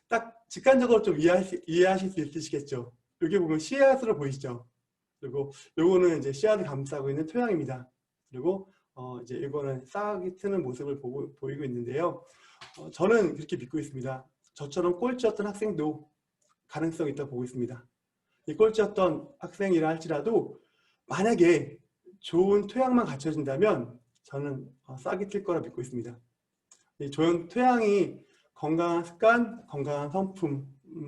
딱 직관적으로 좀 이해하실 수 있으시겠죠. 여기 보면 씨앗으로 보이시죠. 그리고 요거는 이제 씨앗을 감싸고 있는 토양입니다. 그리고 이제 이거는 싹이 트는 모습을 보이고 있는데요. 저는 그렇게 믿고 있습니다. 저처럼 꼴찌였던 학생도 가능성이 있다고 보고 있습니다. 이 꼴찌였던 학생이라 할지라도 만약에 좋은 토양만 갖춰진다면 저는 싹이 틀 거라 믿고 있습니다. 이 좋은 토양이 건강한 습관, 건강한 성품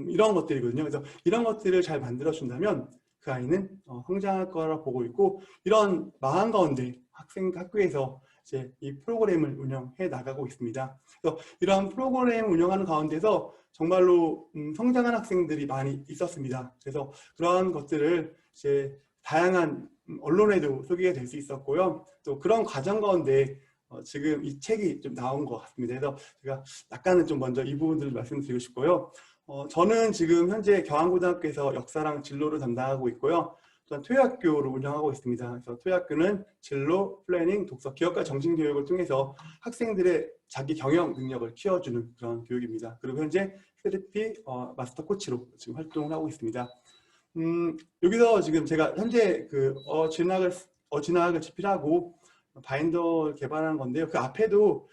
이런 것들이거든요. 그래서 이런 것들을 잘 만들어준다면 그 아이는 성장할 거라 보고 있고, 이런 마음 가운데 학교에서 이제 이 프로그램을 운영해 나가고 있습니다. 그래서 이런 프로그램을 운영하는 가운데서 정말로 성장한 학생들이 많이 있었습니다. 그래서 그러한 것들을 이제 다양한 언론에도 소개가 될 수 있었고요. 또 그런 과정 가운데 지금 이 책이 좀 나온 것 같습니다. 그래서 제가 약간은 좀 먼저 이 부분들을 말씀드리고 싶고요. 저는 지금 현재 경안고등학교에서 역사랑 진로를 담당하고 있고요. 또한 토요학교를 운영하고 있습니다. 그래서 토요학교는 진로, 플래닝, 독서, 기억과 정신교육을 통해서 학생들의 자기 경영 능력을 키워주는 그런 교육입니다. 그리고 현재 세르피 마스터 코치로 지금 활동을 하고 있습니다. 여기서 지금 제가 현재 그 어진학을 집필하고 바인더 개발하는 건데요. 그 앞에도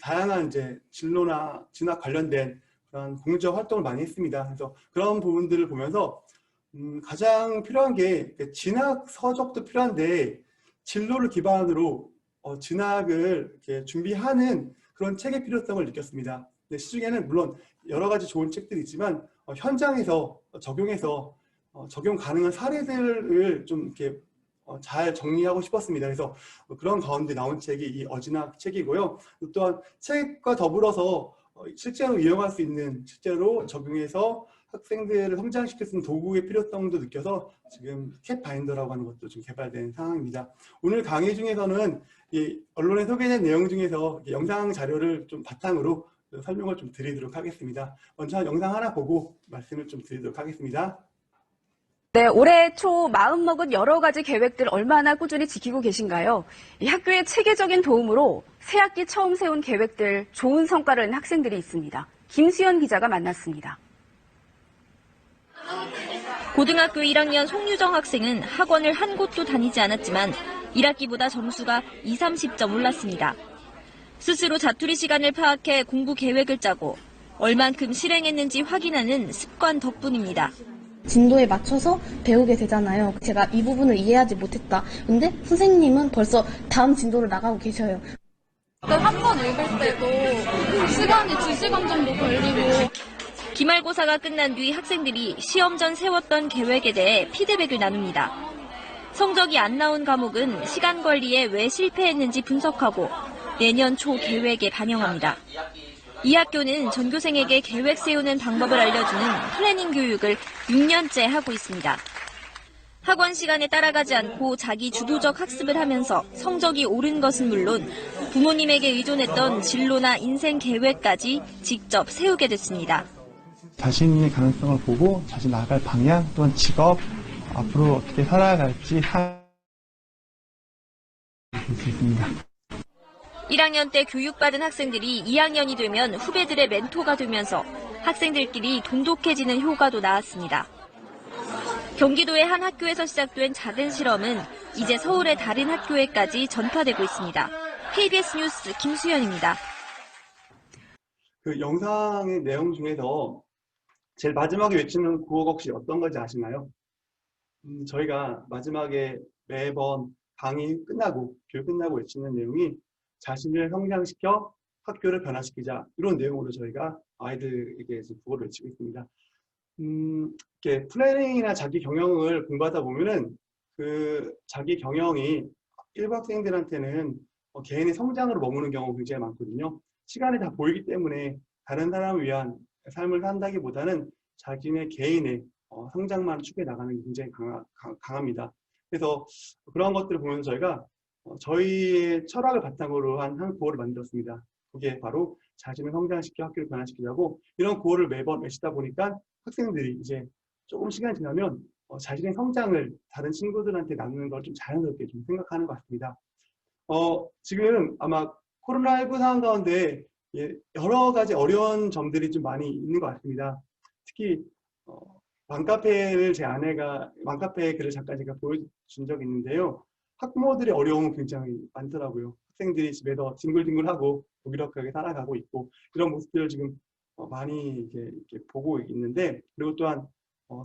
다양한 이제 진로나 진학 관련된 그런 공적 활동을 많이 했습니다. 그래서 그런 부분들을 보면서 가장 필요한 게 진학 서적도 필요한데 진로를 기반으로 진학을 이렇게 준비하는 그런 책의 필요성을 느꼈습니다. 근데 시중에는 물론 여러 가지 좋은 책들이 있지만 현장에서 적용해서 적용 가능한 사례들을 좀 이렇게 잘 정리하고 싶었습니다. 그래서 그런 가운데 나온 책이 이 어진학 책이고요. 또한 책과 더불어서 실제로 이용할 수 있는, 실제로 적용해서 학생들을 성장시킬 수 있는 도구의 필요성도 느껴서 지금 캡 바인더라고 하는 것도 좀 개발된 상황입니다. 오늘 강의 중에서는 이 언론에 소개된 내용 중에서 영상 자료를 좀 바탕으로 설명을 좀 드리도록 하겠습니다. 먼저 영상 하나 보고 말씀을 좀 드리도록 하겠습니다. 네, 올해 초 마음먹은 여러 가지 계획들 얼마나 꾸준히 지키고 계신가요? 이 학교의 체계적인 도움으로 새학기 처음 세운 계획들 좋은 성과를 낸 학생들이 있습니다. 김수연 기자가 만났습니다. 고등학교 1학년 송유정 학생은 학원을 한 곳도 다니지 않았지만 1학기보다 점수가 20, 30점 올랐습니다. 스스로 자투리 시간을 파악해 공부 계획을 짜고 얼만큼 실행했는지 확인하는 습관 덕분입니다. 진도에 맞춰서 배우게 되잖아요. 제가 이 부분을 이해하지 못했다. 근데 선생님은 벌써 다음 진도를 나가고 계셔요. 한 번 읽을 때도 시간이 2시간 정도 걸리고. 기말고사가 끝난 뒤 학생들이 시험 전 세웠던 계획에 대해 피드백을 나눕니다. 성적이 안 나온 과목은 시간 관리에 왜 실패했는지 분석하고 내년 초 계획에 반영합니다. 이 학교는 전교생에게 계획 세우는 방법을 알려주는 플래닝 교육을 6년째 하고 있습니다. 학원 시간에 따라가지 않고 자기 주도적 학습을 하면서 성적이 오른 것은 물론 부모님에게 의존했던 진로나 인생 계획까지 직접 세우게 됐습니다. 자신의 가능성을 보고 자신 나아갈 방향 또는 직업, 앞으로 어떻게 살아갈지 할 수 있습니다. 1학년 때 교육받은 학생들이 2학년이 되면 후배들의 멘토가 되면서 학생들끼리 돈독해지는 효과도 나왔습니다. 경기도의 한 학교에서 시작된 작은 실험은 이제 서울의 다른 학교에까지 전파되고 있습니다. KBS 뉴스 김수연입니다. 그 영상의 내용 중에서 제일 마지막에 외치는 구호가 혹시 어떤 건지 아시나요? 저희가 마지막에 매번 강의 끝나고, 교육 끝나고 외치는 내용이 자신을 성장시켜 학교를 변화시키자, 이런 내용으로 저희가 아이들에게 구호를 외치고 있습니다. 이렇게 플래닝이나 자기 경영을 공부하다 보면은 그 자기 경영이 일부 학생들한테는 개인의 성장으로 머무는 경우가 굉장히 많거든요. 시간이 다 보이기 때문에 다른 사람을 위한 삶을 산다기보다는 자기네 개인의 성장만 추구해 나가는 게 굉장히 강합니다. 그래서 그런 것들을 보면서 저희가 저희의 철학을 바탕으로 한 구호를 만들었습니다. 그게 바로 자신을 성장시켜 학교를 변화시키자고, 이런 구호를 매번 외치다 보니까 학생들이 이제 조금 시간이 지나면 자신의 성장을 다른 친구들한테 나누는 걸 좀 자연스럽게 좀 생각하는 것 같습니다. 지금 아마 코로나19 상황 가운데 예, 여러 가지 어려운 점들이 좀 많이 있는 것 같습니다. 특히 맘카페를 제 아내가 맘카페 글을 잠깐 제가 보여준 적이 있는데요. 학부모들의 어려움은 굉장히 많더라고요. 학생들이 집에서 뒹굴뒹굴하고 무기력하게 살아가고 있고 이런 모습들을 지금 많이 이렇게 보고 있는데, 그리고 또한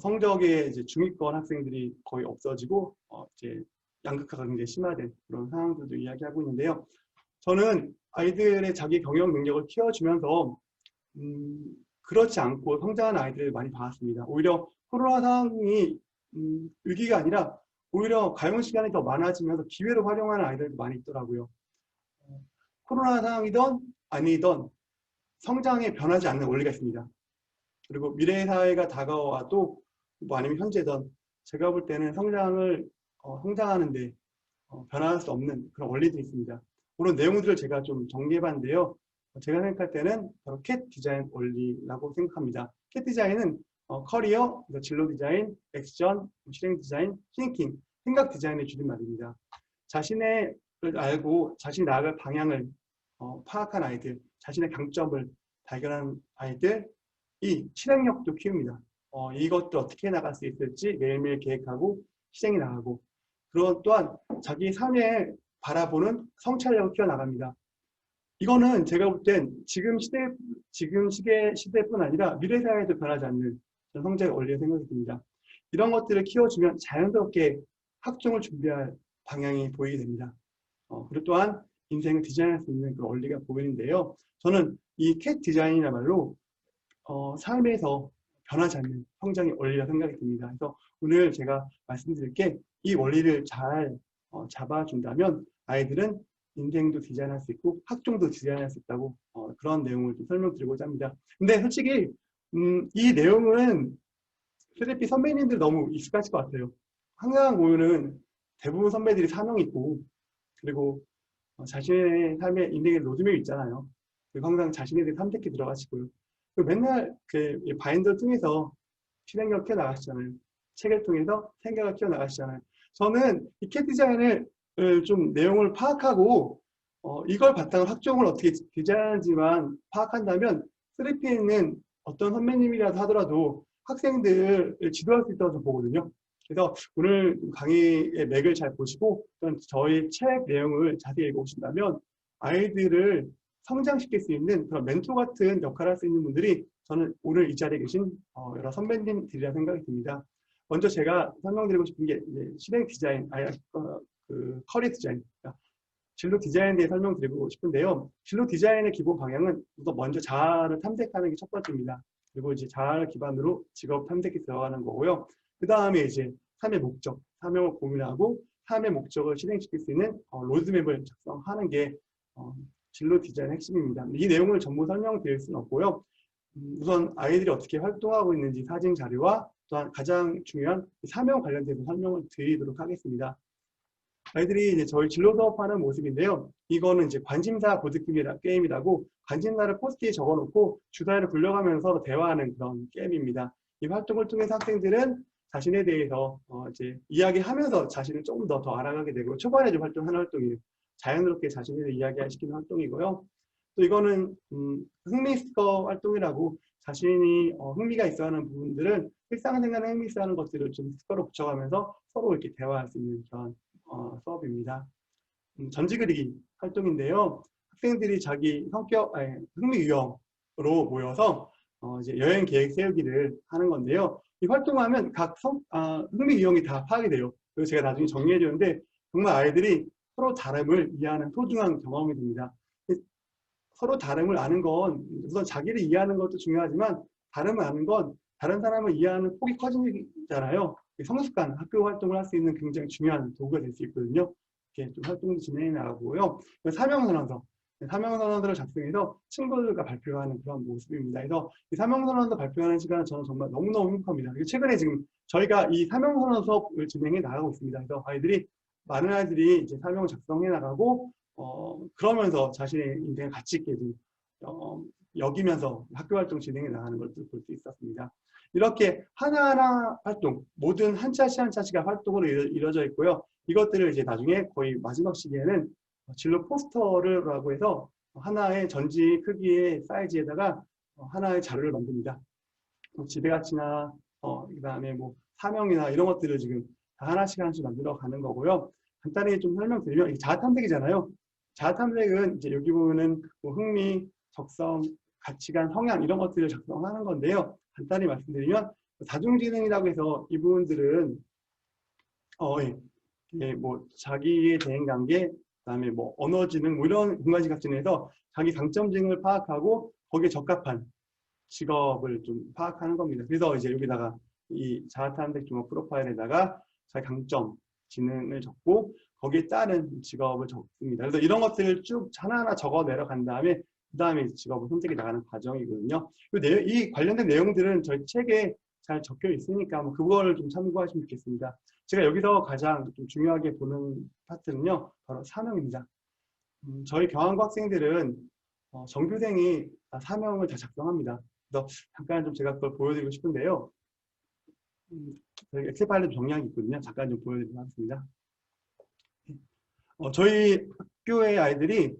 성적의 이제 중위권 학생들이 거의 없어지고 이제 양극화가 굉장히 심화된 그런 상황들도 이야기하고 있는데요. 저는 아이들의 자기 경영 능력을 키워주면서 그렇지 않고 성장하는 아이들을 많이 봤습니다. 오히려 코로나 상황이 위기가 아니라 오히려 가용 시간이 더 많아지면서 기회를 활용하는 아이들도 많이 있더라고요. 코로나 상황이든 아니든 성장에 변하지 않는 원리가 있습니다. 그리고 미래 사회가 다가와도 뭐 아니면 현재든 제가 볼 때는 성장하는데 변할 수 없는 그런 원리들이 있습니다. 그런 내용들을 제가 좀 정리해봤는데요. 제가 생각할 때는 바로 캣 디자인 원리라고 생각합니다. 캣 디자인은 커리어, 진로 디자인, 액션, 실행 디자인, 싱킹, 생각 디자인의 줄임말입니다. 자신을 알고 자신이 나아갈 방향을 파악한 아이들, 자신의 강점을 발견한 아이들이 실행력도 키웁니다. 이것도 어떻게 나갈 수 있을지 매일매일 계획하고 실행해 나가고, 그런 또한 자기 삶에 바라보는 성찰력을 키워나갑니다. 이거는 제가 볼 땐 지금 시대뿐 아니라 미래 사회에도 변하지 않는 성장의 원리의 생각이 듭니다. 이런 것들을 키워주면 자연스럽게 학종을 준비할 방향이 보이게 됩니다. 그리고 또한 인생을 디자인할 수 있는 그 원리가 보이는데요. 저는 이 캣 디자인이야말로 삶에서 변하지 않는 성장의 원리라 생각이 듭니다. 그래서 오늘 제가 말씀드릴 게 이 원리를 잘 잡아준다면 아이들은 인생도 디자인할 수 있고 학종도 디자인할 수 있다고 그런 내용을 좀 설명드리고자 합니다. 근데 솔직히 이 내용은 쓰레피 선배님들 너무 익숙하실 것 같아요. 항상 보면은 대부분 선배들이 사명이 있고, 그리고 자신의 삶의 인생의 로드맵이 있잖아요. 그리고 항상 자신에 대해 탐색해 들어가시고요. 그리고 맨날 그 바인더를 통해서 실행력을 키워나가시잖아요. 책을 통해서 생각을 키워나가시잖아요. 저는 이 캣 디자인을 좀 내용을 파악하고 이걸 바탕으로 학종을 어떻게 디자인하는지만 파악한다면 쓰레피에 있는 어떤 선배님이라도 하더라도 학생들을 지도할 수 있다고 저는 보거든요. 그래서 오늘 강의의 맥을 잘 보시고 또는 저희 책 내용을 자세히 읽어보신다면 아이들을 성장시킬 수 있는 그런 멘토 같은 역할을 할 수 있는 분들이 저는 오늘 이 자리에 계신 여러 선배님들이라 생각이 듭니다. 먼저 제가 설명드리고 싶은 게 실행 디자인, 커리어 디자인, 진로 디자인에 대해 설명드리고 싶은데요. 진로 디자인의 기본 방향은 우선 먼저 자아를 탐색하는 게 첫 번째입니다. 그리고 이제 자아를 기반으로 직업 탐색에 들어가는 거고요. 그 다음에 이제 삶의 목적, 사명을 고민하고 삶의 목적을 실행시킬 수 있는 로드맵을 작성하는 게 진로 디자인의 핵심입니다. 이 내용을 전부 설명드릴 수는 없고요. 우선 아이들이 어떻게 활동하고 있는지 사진 자료와 또한 가장 중요한 사명 관련돼서 설명을 드리도록 하겠습니다. 아이들이 이제 저희 진로 수업하는 모습인데요. 이거는 이제 관심사 보드게임이라고 관심사를 포스트에 적어놓고 주사위를 굴려가면서 서로 대화하는 그런 게임입니다. 이 활동을 통해서 학생들은 자신에 대해서 이제 이야기하면서 자신을 조금 더 알아가게 되고, 초반에 좀 활동하는 활동이에요. 자연스럽게 자신에 대해 이야기시키는 활동이고요. 또 이거는 흥미 스티커 활동이라고 자신이 흥미가 있어하는 부분들은 일상생활에 흥미 있어하는 것들을 좀 스티커로 붙여가면서 서로 이렇게 대화할 수 있는 그런 수업입니다. 전지 그리기 활동인데요. 학생들이 자기 흥미 유형으로 모여서 이제 여행 계획 세우기를 하는 건데요. 이 활동하면 각 흥미 유형이 다 파악이 돼요. 그리고 제가 나중에 정리해 주는데 정말 아이들이 서로 다름을 이해하는 소중한 경험이 됩니다. 서로 다름을 아는 건 우선 자기를 이해하는 것도 중요하지만 다름을 아는 건 다른 사람을 이해하는 폭이 커지잖아요. 성숙한 학교 활동을 할 수 있는 굉장히 중요한 도구가 될 수 있거든요. 이렇게 좀 활동도 진행해 나가고요. 사명선언서를 작성해서 친구들과 발표하는 그런 모습입니다. 그래서 이 사명선언서 발표하는 시간은 저는 정말 너무너무 행복합니다. 그리고 최근에 지금 저희가 이 사명선언서 수업을 진행해 나가고 있습니다. 그래서 많은 아이들이 이제 사명을 작성해 나가고 그러면서 자신의 인생을 가치 있게 여기면서 학교 활동 진행해 나가는 것을 볼 수 있었습니다. 이렇게 하나하나 활동, 모든 한 차씩 한 차씩가 활동으로 이루어져 있고요. 이것들을 이제 나중에 거의 마지막 시기에는 진로 포스터라고 해서 하나의 전지 크기의 사이즈에다가 하나의 자료를 만듭니다. 지배가치나 그다음에 뭐 사명이나 이런 것들을 지금 다 하나씩 만들어 가는 거고요. 간단히 좀 설명드리면 이게 자아탐색이잖아요. 자아탐색은 이제 여기 보면은 뭐 흥미, 적성, 가치관, 성향 이런 것들을 작성하는 건데요. 간단히 말씀드리면 다중지능이라고 해서 이 부분들은 뭐 자기의 대인관계, 그다음에 뭐 언어지능 뭐 이런 공간시각지능에서 자기 강점증을 파악하고 거기에 적합한 직업을 좀 파악하는 겁니다. 그래서 이제 여기다가 이 자아탐색 종합 프로파일에다가 자기 강점, 지능을 적고 거기에 따른 직업을 적습니다. 그래서 이런 것들을 쭉 하나하나 적어 내려간 다음에 그 다음에 직업을 선택해 나가는 과정이거든요. 이 관련된 내용들은 저희 책에 잘 적혀 있으니까 뭐 그거를 좀 참고하시면 좋겠습니다. 제가 여기서 가장 좀 중요하게 보는 파트는요, 바로 사명입니다. 저희 경환고 학생들은 정규생이 사명을 다 작성합니다. 그래서 잠깐 좀 제가 그걸 보여드리고 싶은데요. 저희 엑셀 파일에 정리한 게 있거든요. 잠깐 좀 보여드리도록 하겠습니다. 저희 학교의 아이들이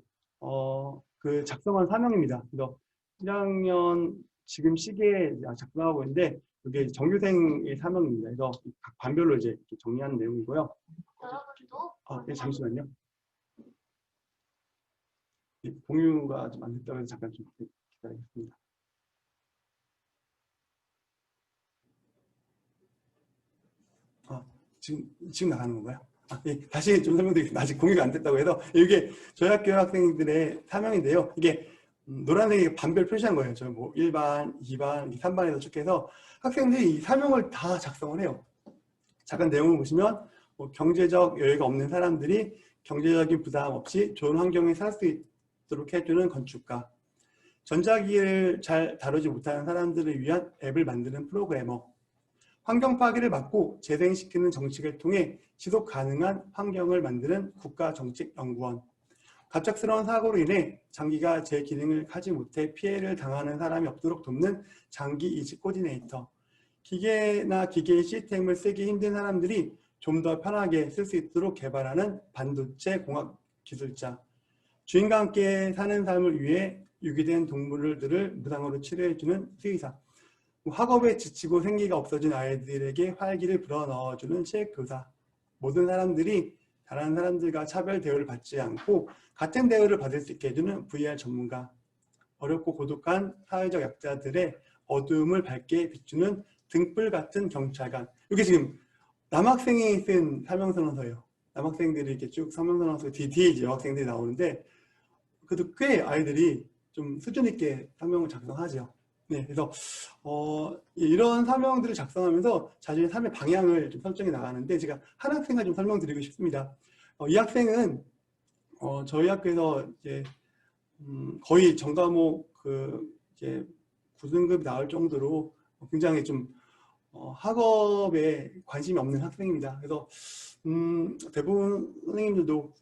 그 작성한 사명입니다. 그래서 1학년 지금 시기에 작성하고 있는데 이게 정규생의 사명입니다. 그래서 각 반별로 이제 이렇게 정리하는 내용이고요. 여러분도 네, 잠시만요. 공유가 좀 안 됐다고 해서 잠깐 좀 기다리겠습니다. 지금 나가는 건가요? 예, 다시 좀 설명드리겠습니다. 아직 공유가 안 됐다고 해서 이게 저희 학교 학생들의 사명인데요. 이게 노란색이 반별 표시한 거예요. 저 뭐 1반, 2반, 3반에서 쭉 해서 학생들이 이 사명을 다 작성을 해요. 잠깐 내용을 보시면 뭐 경제적 여유가 없는 사람들이 경제적인 부담 없이 좋은 환경에 살 수 있도록 해주는 건축가, 전자기기를 잘 다루지 못하는 사람들을 위한 앱을 만드는 프로그래머, 환경 파괴를 막고 재생시키는 정책을 통해 지속 가능한 환경을 만드는 국가정책연구원, 갑작스러운 사고로 인해 장기가 제 기능을 하지 못해 피해를 당하는 사람이 없도록 돕는 장기 이직 코디네이터, 기계나 기계의 시스템을 쓰기 힘든 사람들이 좀 더 편하게 쓸 수 있도록 개발하는 반도체 공학 기술자, 주인과 함께 사는 삶을 위해 유기된 동물들을 무상으로 치료해주는 수의사, 학업에 지치고 생기가 없어진 아이들에게 활기를 불어넣어주는 체육교사, 모든 사람들이 다른 사람들과 차별 대우를 받지 않고 같은 대우를 받을 수 있게 해주는 VR 전문가, 어렵고 고독한 사회적 약자들의 어두움을 밝게 비추는 등불 같은 경찰관. 이게 지금 남학생이 쓴 사명선언서예요. 남학생들이 이렇게 쭉 사명선언서 뒤에 이제 여학생들이 나오는데 그래도 꽤 아이들이 좀 수준 있게 사명을 작성하죠. 네, 그래서 이런 사명들을 작성하면서 자신의 삶의 방향을 좀 설정해 나가는데 제가 한 학생을 좀 설명드리고 싶습니다. 이 학생은 저희 학교에서 이제 거의 전과목 이제 9등급이 나올 정도로 굉장히 좀 학업에 관심이 없는 학생입니다. 그래서 대부분 선생님들도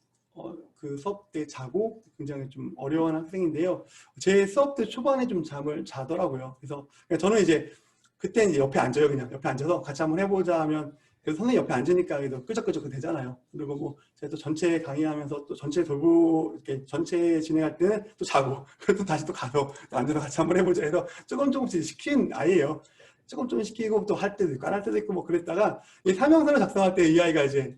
그 수업 때 자고 굉장히 좀 어려워하는 학생인데요. 제 수업 때 초반에 좀 잠을 자더라고요. 그래서 저는 이제 그때 이제 옆에 앉아요. 그냥 옆에 앉아서 같이 한번 해보자 하면 그래서 선생님 옆에 앉으니까 그래도 끄적끄적 되잖아요. 그리고 뭐 제가 또 전체 강의하면서 또 전체 돌보 이렇게 전체 진행할 때는 또 자고 또 다시 또 가서 또 앉아서 같이 한번 해보자 해서 조금씩 시킨 아이예요. 조금 시키고 또 할 때도 있고 안 할 때도 있고 뭐 그랬다가 이 사명서를 작성할 때 이 아이가 이제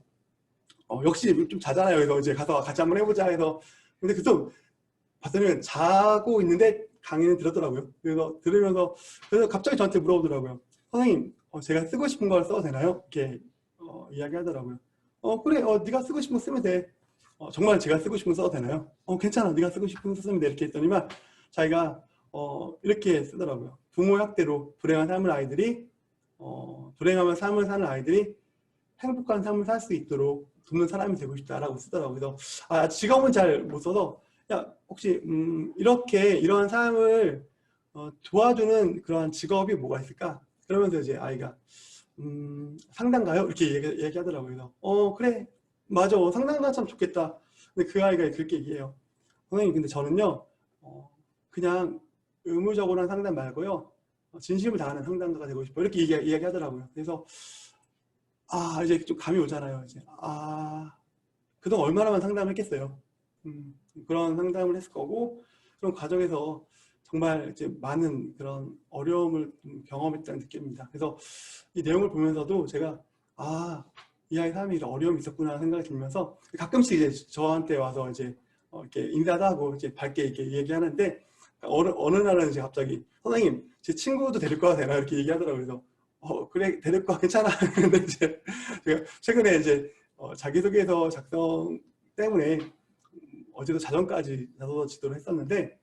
역시 좀 자잖아요. 그래서 이제 가서 같이 한번 해보자 해서 근데 그래서 봤더니 자고 있는데 강의는 들었더라고요. 그래서 들으면서 그래서 갑자기 저한테 물어보더라고요. 선생님, 제가 쓰고 싶은 걸 써도 되나요? 이렇게 이야기하더라고요. 그래, 네가 쓰고 싶은 거 쓰면 돼. 정말 제가 쓰고 싶은 거 써도 되나요? 괜찮아, 네가 쓰고 싶은 거 쓰면 돼. 이렇게 했더니만 자기가 이렇게 쓰더라고요. 부모 학대로 불행한 삶을 아이들이 불행하면 삶을 사는 아이들이 행복한 삶을 살 수 있도록 돕는 사람이 되고 싶다라고 쓰더라고요. 그래서 직업은 잘 못 써서 야 혹시 이렇게 이런 삶을 도와주는 그런 직업이 뭐가 있을까? 그러면서 이제 아이가 상담가요? 이렇게 얘기하더라고요. 그래서 그래 맞아 상담가 참 좋겠다. 근데 그 아이가 그렇게 얘기해요. 선생님 근데 저는요 그냥 의무적으로 한 상담 말고요 진심을 다하는 상담가가 되고 싶어 이렇게 이야기하더라고요. 그래서 이제 좀 감이 오잖아요. 이제 그동안 얼마나만 상담했겠어요. 그런 상담을 했을 거고, 그런 과정에서 정말 이제 많은 그런 어려움을 경험했다는 느낌입니다. 그래서 이 내용을 보면서도 제가 이 아이 삶에 이런 어려움이 있었구나 생각이 들면서 가끔씩 이제 저한테 와서 이제 이렇게 인사도 하고 이제 밝게 이렇게 얘기하는데, 어느 날은 이제 갑자기 선생님 제 친구도 데리고 와도 되나 이렇게 얘기하더라고요. 그래서 그래 데리고 와 괜찮아. 근데 이제 제가 최근에 이제 자기소개서 작성 때문에 어제도 자정까지 나서서 지도를 했었는데,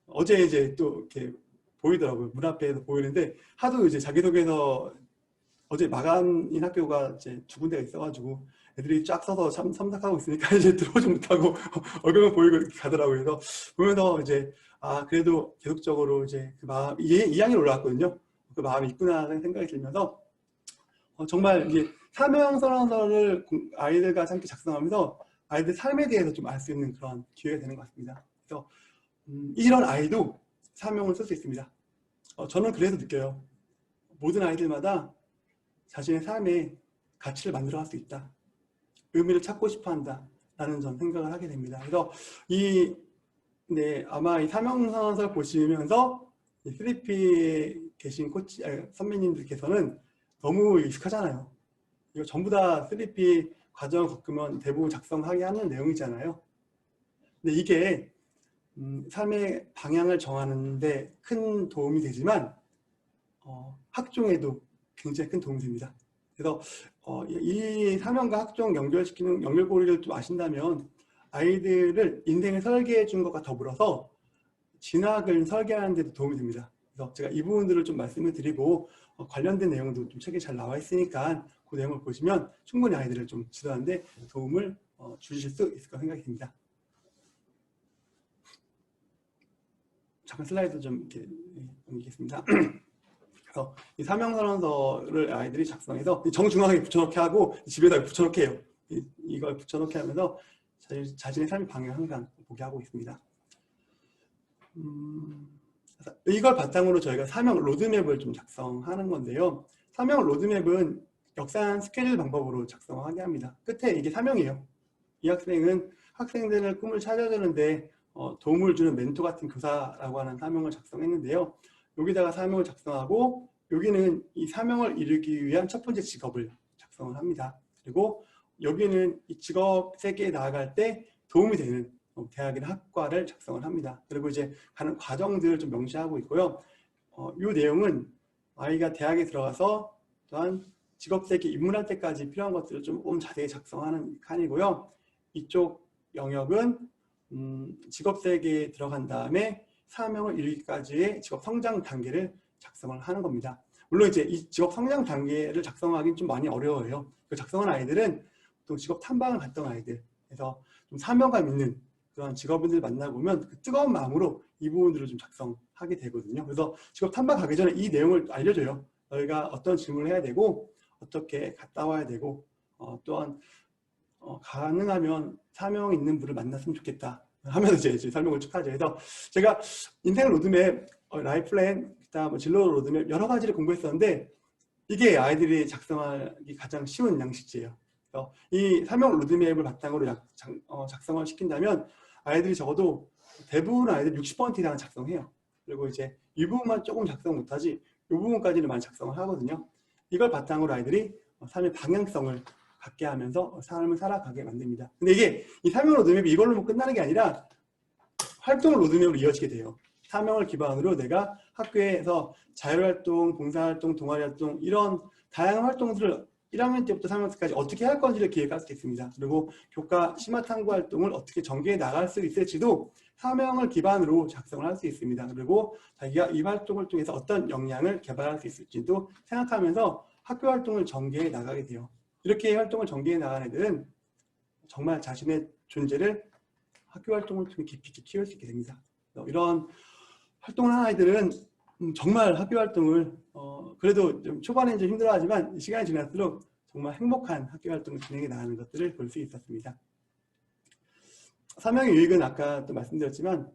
어제 이제 또 이렇게 보이더라고요. 문 앞에서 보이는데 하도 이제 자기소개서 어제 마감인 학교가 이제 2군데가 있어가지고 애들이 쫙 써서 참석하고 있으니까 이제 들어오지 못하고 얼굴만 보이고 이렇게 가더라고요. 그래서 보면서 이제 그래도 계속적으로 이제 그 마음 2학년 올라왔거든요. 그 마음이 있구나 생각이 들면서 정말 이게 사명선언서를 아이들과 함께 작성하면서 아이들 삶에 대해서 좀 알 수 있는 그런 기회가 되는 것 같습니다. 그래서 이런 아이도 사명을 쓸 수 있습니다. 저는 그래서 느껴요. 모든 아이들마다 자신의 삶에 가치를 만들어갈 수 있다. 의미를 찾고 싶어한다. 라는 전 생각을 하게 됩니다. 그래서 아마 이 사명선언서를 보시면서 3P에 계신 선배님들께서는 너무 익숙하잖아요. 이거 전부 다 3P 과정을 겪으면 대부분 작성하게 하는 내용이잖아요. 근데 이게 삶의 방향을 정하는 데 큰 도움이 되지만 학종에도 굉장히 큰 도움이 됩니다. 그래서 이 사명과 학종 연결시키는 연결고리를 좀 아신다면 아이들을 인생을 설계해 준 것과 더불어서 진학을 설계하는 데도 도움이 됩니다. 그래서 제가 이 부분들을 좀 말씀을 드리고 관련된 내용도 좀 책에 잘 나와 있으니까 그 내용을 보시면 충분히 아이들을 좀 지도하는 데 도움을 주실 수 있을 거 생각이 듭니다. 잠깐 슬라이드 좀 이렇게 옮기겠습니다. 그래서 이 사명선언서를 아이들이 작성해서 정중앙에 붙여놓게 하고 집에다 붙여놓게 해요. 이걸 붙여놓게 하면서 자신의 삶의 방향을 항상 보게 하고 있습니다. 이걸 바탕으로 저희가 사명 로드맵을 좀 작성하는 건데요. 사명 로드맵은 역사한 스케줄 방법으로 작성하게 합니다. 끝에 이게 사명이에요. 이 학생은 학생들의 꿈을 찾아주는데 도움을 주는 멘토 같은 교사라고 하는 사명을 작성했는데요. 여기다가 사명을 작성하고 여기는 이 사명을 이루기 위한 첫 번째 직업을 작성을 합니다. 그리고 여기는 이 직업 세계에 나아갈 때 도움이 되는 대학이나 학과를 작성을 합니다. 그리고 이제 가는 과정들을 좀 명시하고 있고요. 이 내용은 아이가 대학에 들어가서 또한 직업 세계에 입문할 때까지 필요한 것들을 좀 자세히 작성하는 칸이고요. 이쪽 영역은 직업 세계에 들어간 다음에 사명을 이루기까지의 직업 성장 단계를 작성을 하는 겁니다. 물론 이제 이 직업 성장 단계를 작성하기는 좀 많이 어려워요. 그 작성한 아이들은 또 직업 탐방을 갔던 아이들, 그래서 좀 사명감 있는 그런 직업인들 만나보면 그 뜨거운 마음으로 이 부분들을 좀 작성하게 되거든요. 그래서 직업 탐방 가기 전에 이 내용을 알려줘요. 너희가 어떤 질문을 해야 되고 어떻게 갔다 와야 되고 또한 가능하면 사명 있는 분을 만났으면 좋겠다 하면서 이제 설명을 쭉 하죠. 그래서 제가 인생 로드맵, 라이프플랜, 그다음 진로 로드맵 여러 가지를 공부했었는데 이게 아이들이 작성하기 가장 쉬운 양식지예요. 그래서 이 사명 로드맵을 바탕으로 작성을 시킨다면 아이들이 적어도 대부분 아이들 60% 이상은 작성해요. 그리고 이제 이 부분만 조금 작성 못하지 이 부분까지는 많이 작성을 하거든요. 이걸 바탕으로 아이들이 삶의 방향성을 갖게 하면서 삶을 살아가게 만듭니다. 근데 이게 이 사명 로드맵이 이걸로만 끝나는 게 아니라 활동 로드맵으로 이어지게 돼요. 사명을 기반으로 내가 학교에서 자율활동, 봉사활동, 동아리활동 이런 다양한 활동들을 1학년 때부터 3학년 때까지 어떻게 할 건지를 기획할 수 있습니다. 그리고 교과 심화 탐구 활동을 어떻게 전개해 나갈 수 있을지도 사명을 기반으로 작성을 할 수 있습니다. 그리고 자기가 이 활동을 통해서 어떤 역량을 개발할 수 있을지도 생각하면서 학교 활동을 전개해 나가게 돼요. 이렇게 활동을 전개해 나가는 애들은 정말 자신의 존재를 학교 활동을 통해 깊이 있게 키울 수 있게 됩니다. 이런 활동을 하는 아이들은 정말 학교 활동을 그래도 좀 초반에 좀 힘들어하지만 시간이 지날수록 정말 행복한 학교 활동을 진행해 나가는 것들을 볼 수 있었습니다. 사명의 유익은 아까 또 말씀드렸지만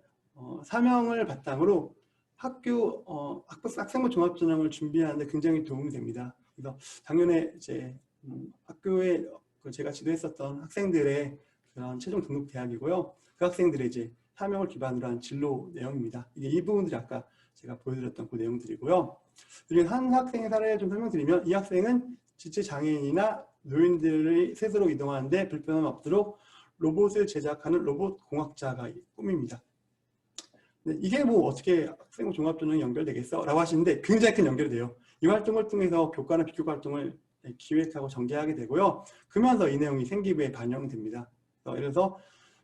사명을 바탕으로 학생부 종합전형을 준비하는 데 굉장히 도움이 됩니다. 그래서 작년에 이제 학교에 제가 지도했었던 학생들의 그런 최종 등록 대학이고요. 그 학생들의 이제 사명을 기반으로 한 진로 내용입니다. 이게 이 부분들이 아까 제가 보여드렸던 그 내용들이고요. 그리고 한 학생의 사례를 좀 설명드리면 이 학생은 지체 장애인이나 노인들이 스스로 이동하는데 불편함 없도록 로봇을 제작하는 로봇 공학자가 꿈입니다. 이게 뭐 어떻게 학생 종합전형이 연결되겠어? 라고 하시는데 굉장히 큰 연결이 돼요. 이 활동을 통해서 교과나 비교과 활동을 기획하고 전개하게 되고요. 그러면서 이 내용이 생기부에 반영됩니다. 예를 들어서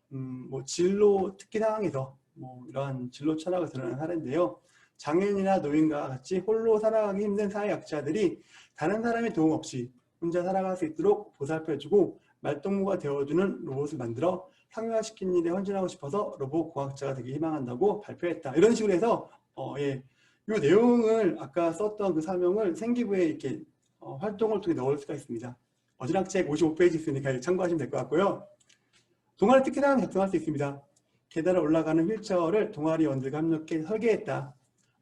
뭐 진로 특기 상황에서 뭐 이러한 진로 철학을 드러낸 사례인데요. 장애인이나 노인과 같이 홀로 살아가기 힘든 사회약자들이 다른 사람의 도움 없이 혼자 살아갈 수 있도록 보살펴주고 말동무가 되어주는 로봇을 만들어 상용화시킨 일에 헌신하고 싶어서 로봇 공학자가 되기 희망한다고 발표했다. 이런 식으로 해서 이 내용을 아까 썼던 그 사명을 생기부에 이렇게 활동을 통해 넣을 수가 있습니다. 어지락책 55페이지 있으니까 참고하시면 될 것 같고요. 동아리 특기사항 작성할 수 있습니다. 계단을 올라가는 휠체어를 동아리원들과 협력해 설계했다.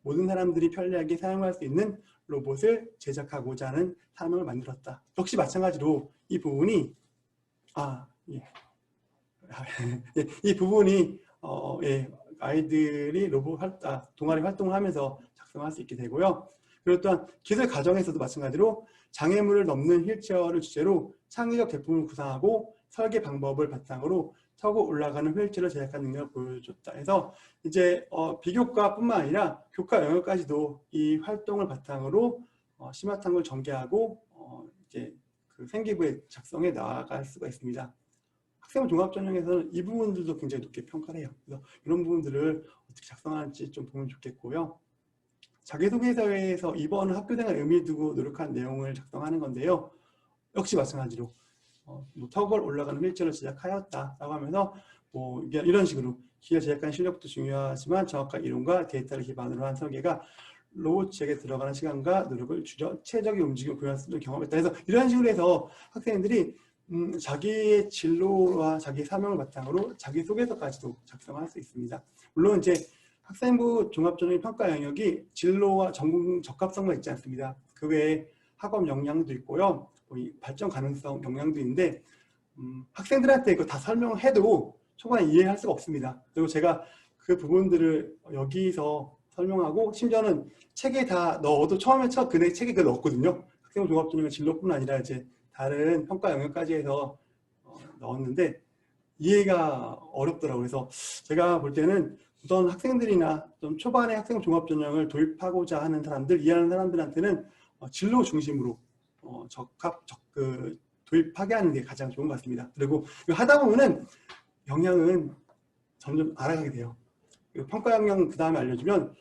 모든 사람들이 편리하게 사용할 수 있는 로봇을 제작하고자 하는 사명을 만들었다. 역시 마찬가지로 이 부분이 이 부분이 아이들이 동아리 활동을 하면서 작성할 수 있게 되고요. 그리고 또한 기술 과정에서도 마찬가지로 장애물을 넘는 휠체어를 주제로 창의적 제품을 구상하고 설계 방법을 바탕으로 타고 올라가는 휠체어를 제작한 능력을 보여줬다 해서 이제 비교과뿐만 아니라 교과 영역까지도 이 활동을 바탕으로 심화탐구를 전개하고 이제 그 생기부에 작성해 나아갈 수가 있습니다. 학생 종합전형에서는 이 부분들도 굉장히 높게 평가를 해요. 그래서 이런 부분들을 어떻게 작성하는지 좀 보면 좋겠고요. 자기소개서에서 이번 학교생활 의미 두고 노력한 내용을 작성하는 건데요. 역시 마찬가지로 뭐 턱을 올라가는 휠체어를 제작하였다라고 하면서 뭐 이런 식으로 기계 제작하는 실력도 중요하지만 정확한 이론과 데이터를 기반으로 한 설계가 로봇 제작에 들어가는 시간과 노력을 줄여 체적인 움직임을 구현할 수 있는 경험했다. 그래서 이런 식으로 해서 학생들이 자기의 진로와 자기 사명을 바탕으로 자기소개서까지도 작성할 수 있습니다. 물론 이제 학생부 종합전형 평가 영역이 진로와 전공 적합성만 있지 않습니다. 그 외에 학업 역량도 있고요. 발전 가능성 역량도 있는데 학생들한테 이거 다 설명해도 초반에 이해할 수가 없습니다. 그리고 제가 그 부분들을 여기서 설명하고 심지어는 책에 다 넣어도 처음에 그 책에 그 넣었거든요. 학생부 종합전형의 진로뿐 아니라 이제 다른 평가 영역까지 해서 넣었는데 이해가 어렵더라고요. 그래서 제가 볼 때는 우선 학생들이나 좀 초반에 학생 종합전형을 도입하고자 하는 사람들, 이해하는 사람들한테는 진로 중심으로 도입하게 하는 게 가장 좋은 것 같습니다. 그리고 하다 보면은 영향은 점점 알아가게 돼요. 평가 영향 그 다음에 알려주면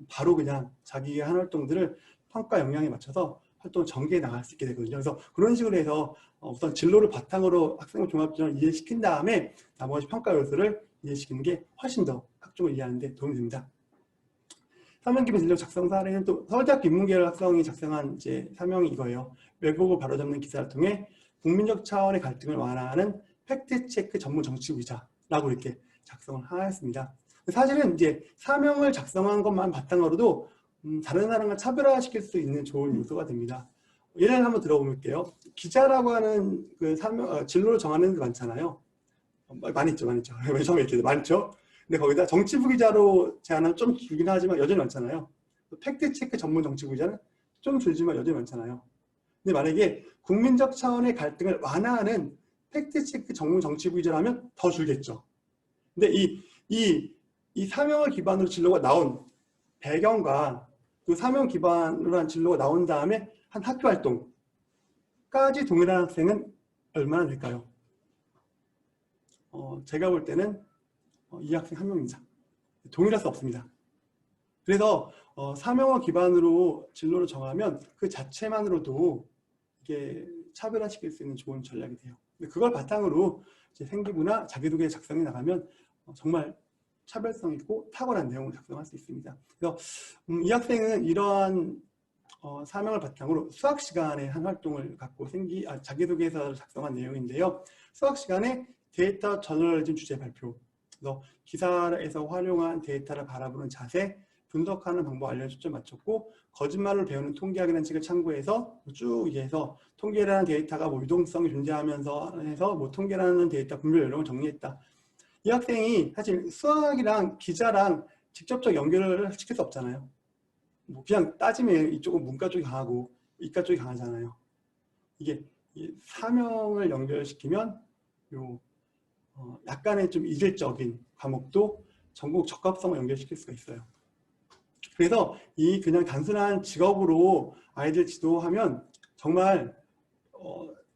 바로 그냥 자기가 한 활동들을 평가 영향에 맞춰서 활동을 전개해 나갈 수 있게 되거든요. 그래서 그런 식으로 해서 우선 진로를 바탕으로 학생 종합전형을 이해시킨 다음에 나머지 평가 요소를 이해시키는 게 훨씬 더 학종을 이해하는 데 도움이 됩니다. 사명기반 진로 작성 사례는 또 서울대학교 인문계열 학생이 작성한 이제 사명이 이거예요. 왜곡을 바로잡는 기사를 통해 국민적 차원의 갈등을 완화하는 팩트체크 전문 정치구이자라고 이렇게 작성을 하였습니다. 사실은 이제 사명을 작성한 것만 바탕으로도 다른 사람과 차별화시킬 수 있는 좋은 요소가 됩니다. 예를 한번 들어볼게요. 기자라고 하는 그 진로를 정하는 데 많잖아요. 많이 있죠. 처음에 이렇게 많죠. 근데 거기다 정치부 기자로 제안하면 좀 줄긴 하지만 여전히 많잖아요. 팩트체크 전문 정치부 기자는 좀 줄지만 여전히 많잖아요. 근데 만약에 국민적 차원의 갈등을 완화하는 팩트체크 전문 정치부 기자라면 더 줄겠죠. 근데 이 사명을 기반으로 진로가 나온 배경과 그 사명 기반으로 한 진로가 나온 다음에 한 학교 활동까지 동일한 학생은 얼마나 될까요? 제가 볼 때는 이 학생 한 명입니다. 동일할 수 없습니다. 그래서 사명을 기반으로 진로를 정하면 그 자체만으로도 이게 차별화시킬 수 있는 좋은 전략이 돼요. 근데 그걸 바탕으로 이제 생기부나 자기소개 작성해 나가면 정말 차별성 있고 탁월한 내용을 작성할 수 있습니다. 그래서 이 학생은 이러한 사명을 바탕으로 수학 시간에 한 활동을 갖고 자기소개서를 작성한 내용인데요. 수학 시간에 데이터 저널리즘 주제 발표, 그래서 기사에서 활용한 데이터를 바라보는 자세, 분석하는 방법 알려주점 맞췄고 거짓말을 배우는 통계학이라는 책을 참고해서 쭉 이해해서 통계라는 데이터가 뭐 유동성이 존재하면서 해서 뭐 통계라는 데이터 분별 요령을 정리했다. 이 학생이 사실 수학이랑 기자랑 직접적 연결을 시킬 수 없잖아요. 뭐 그냥 따지면 이쪽은 문과 쪽이 강하고 이과 쪽이 강하잖아요. 이게 이 사명을 연결시키면 요 약간의 좀 이질적인 과목도 전공 적합성을 연결시킬 수가 있어요. 그래서 이 그냥 단순한 직업으로 아이들 지도하면 정말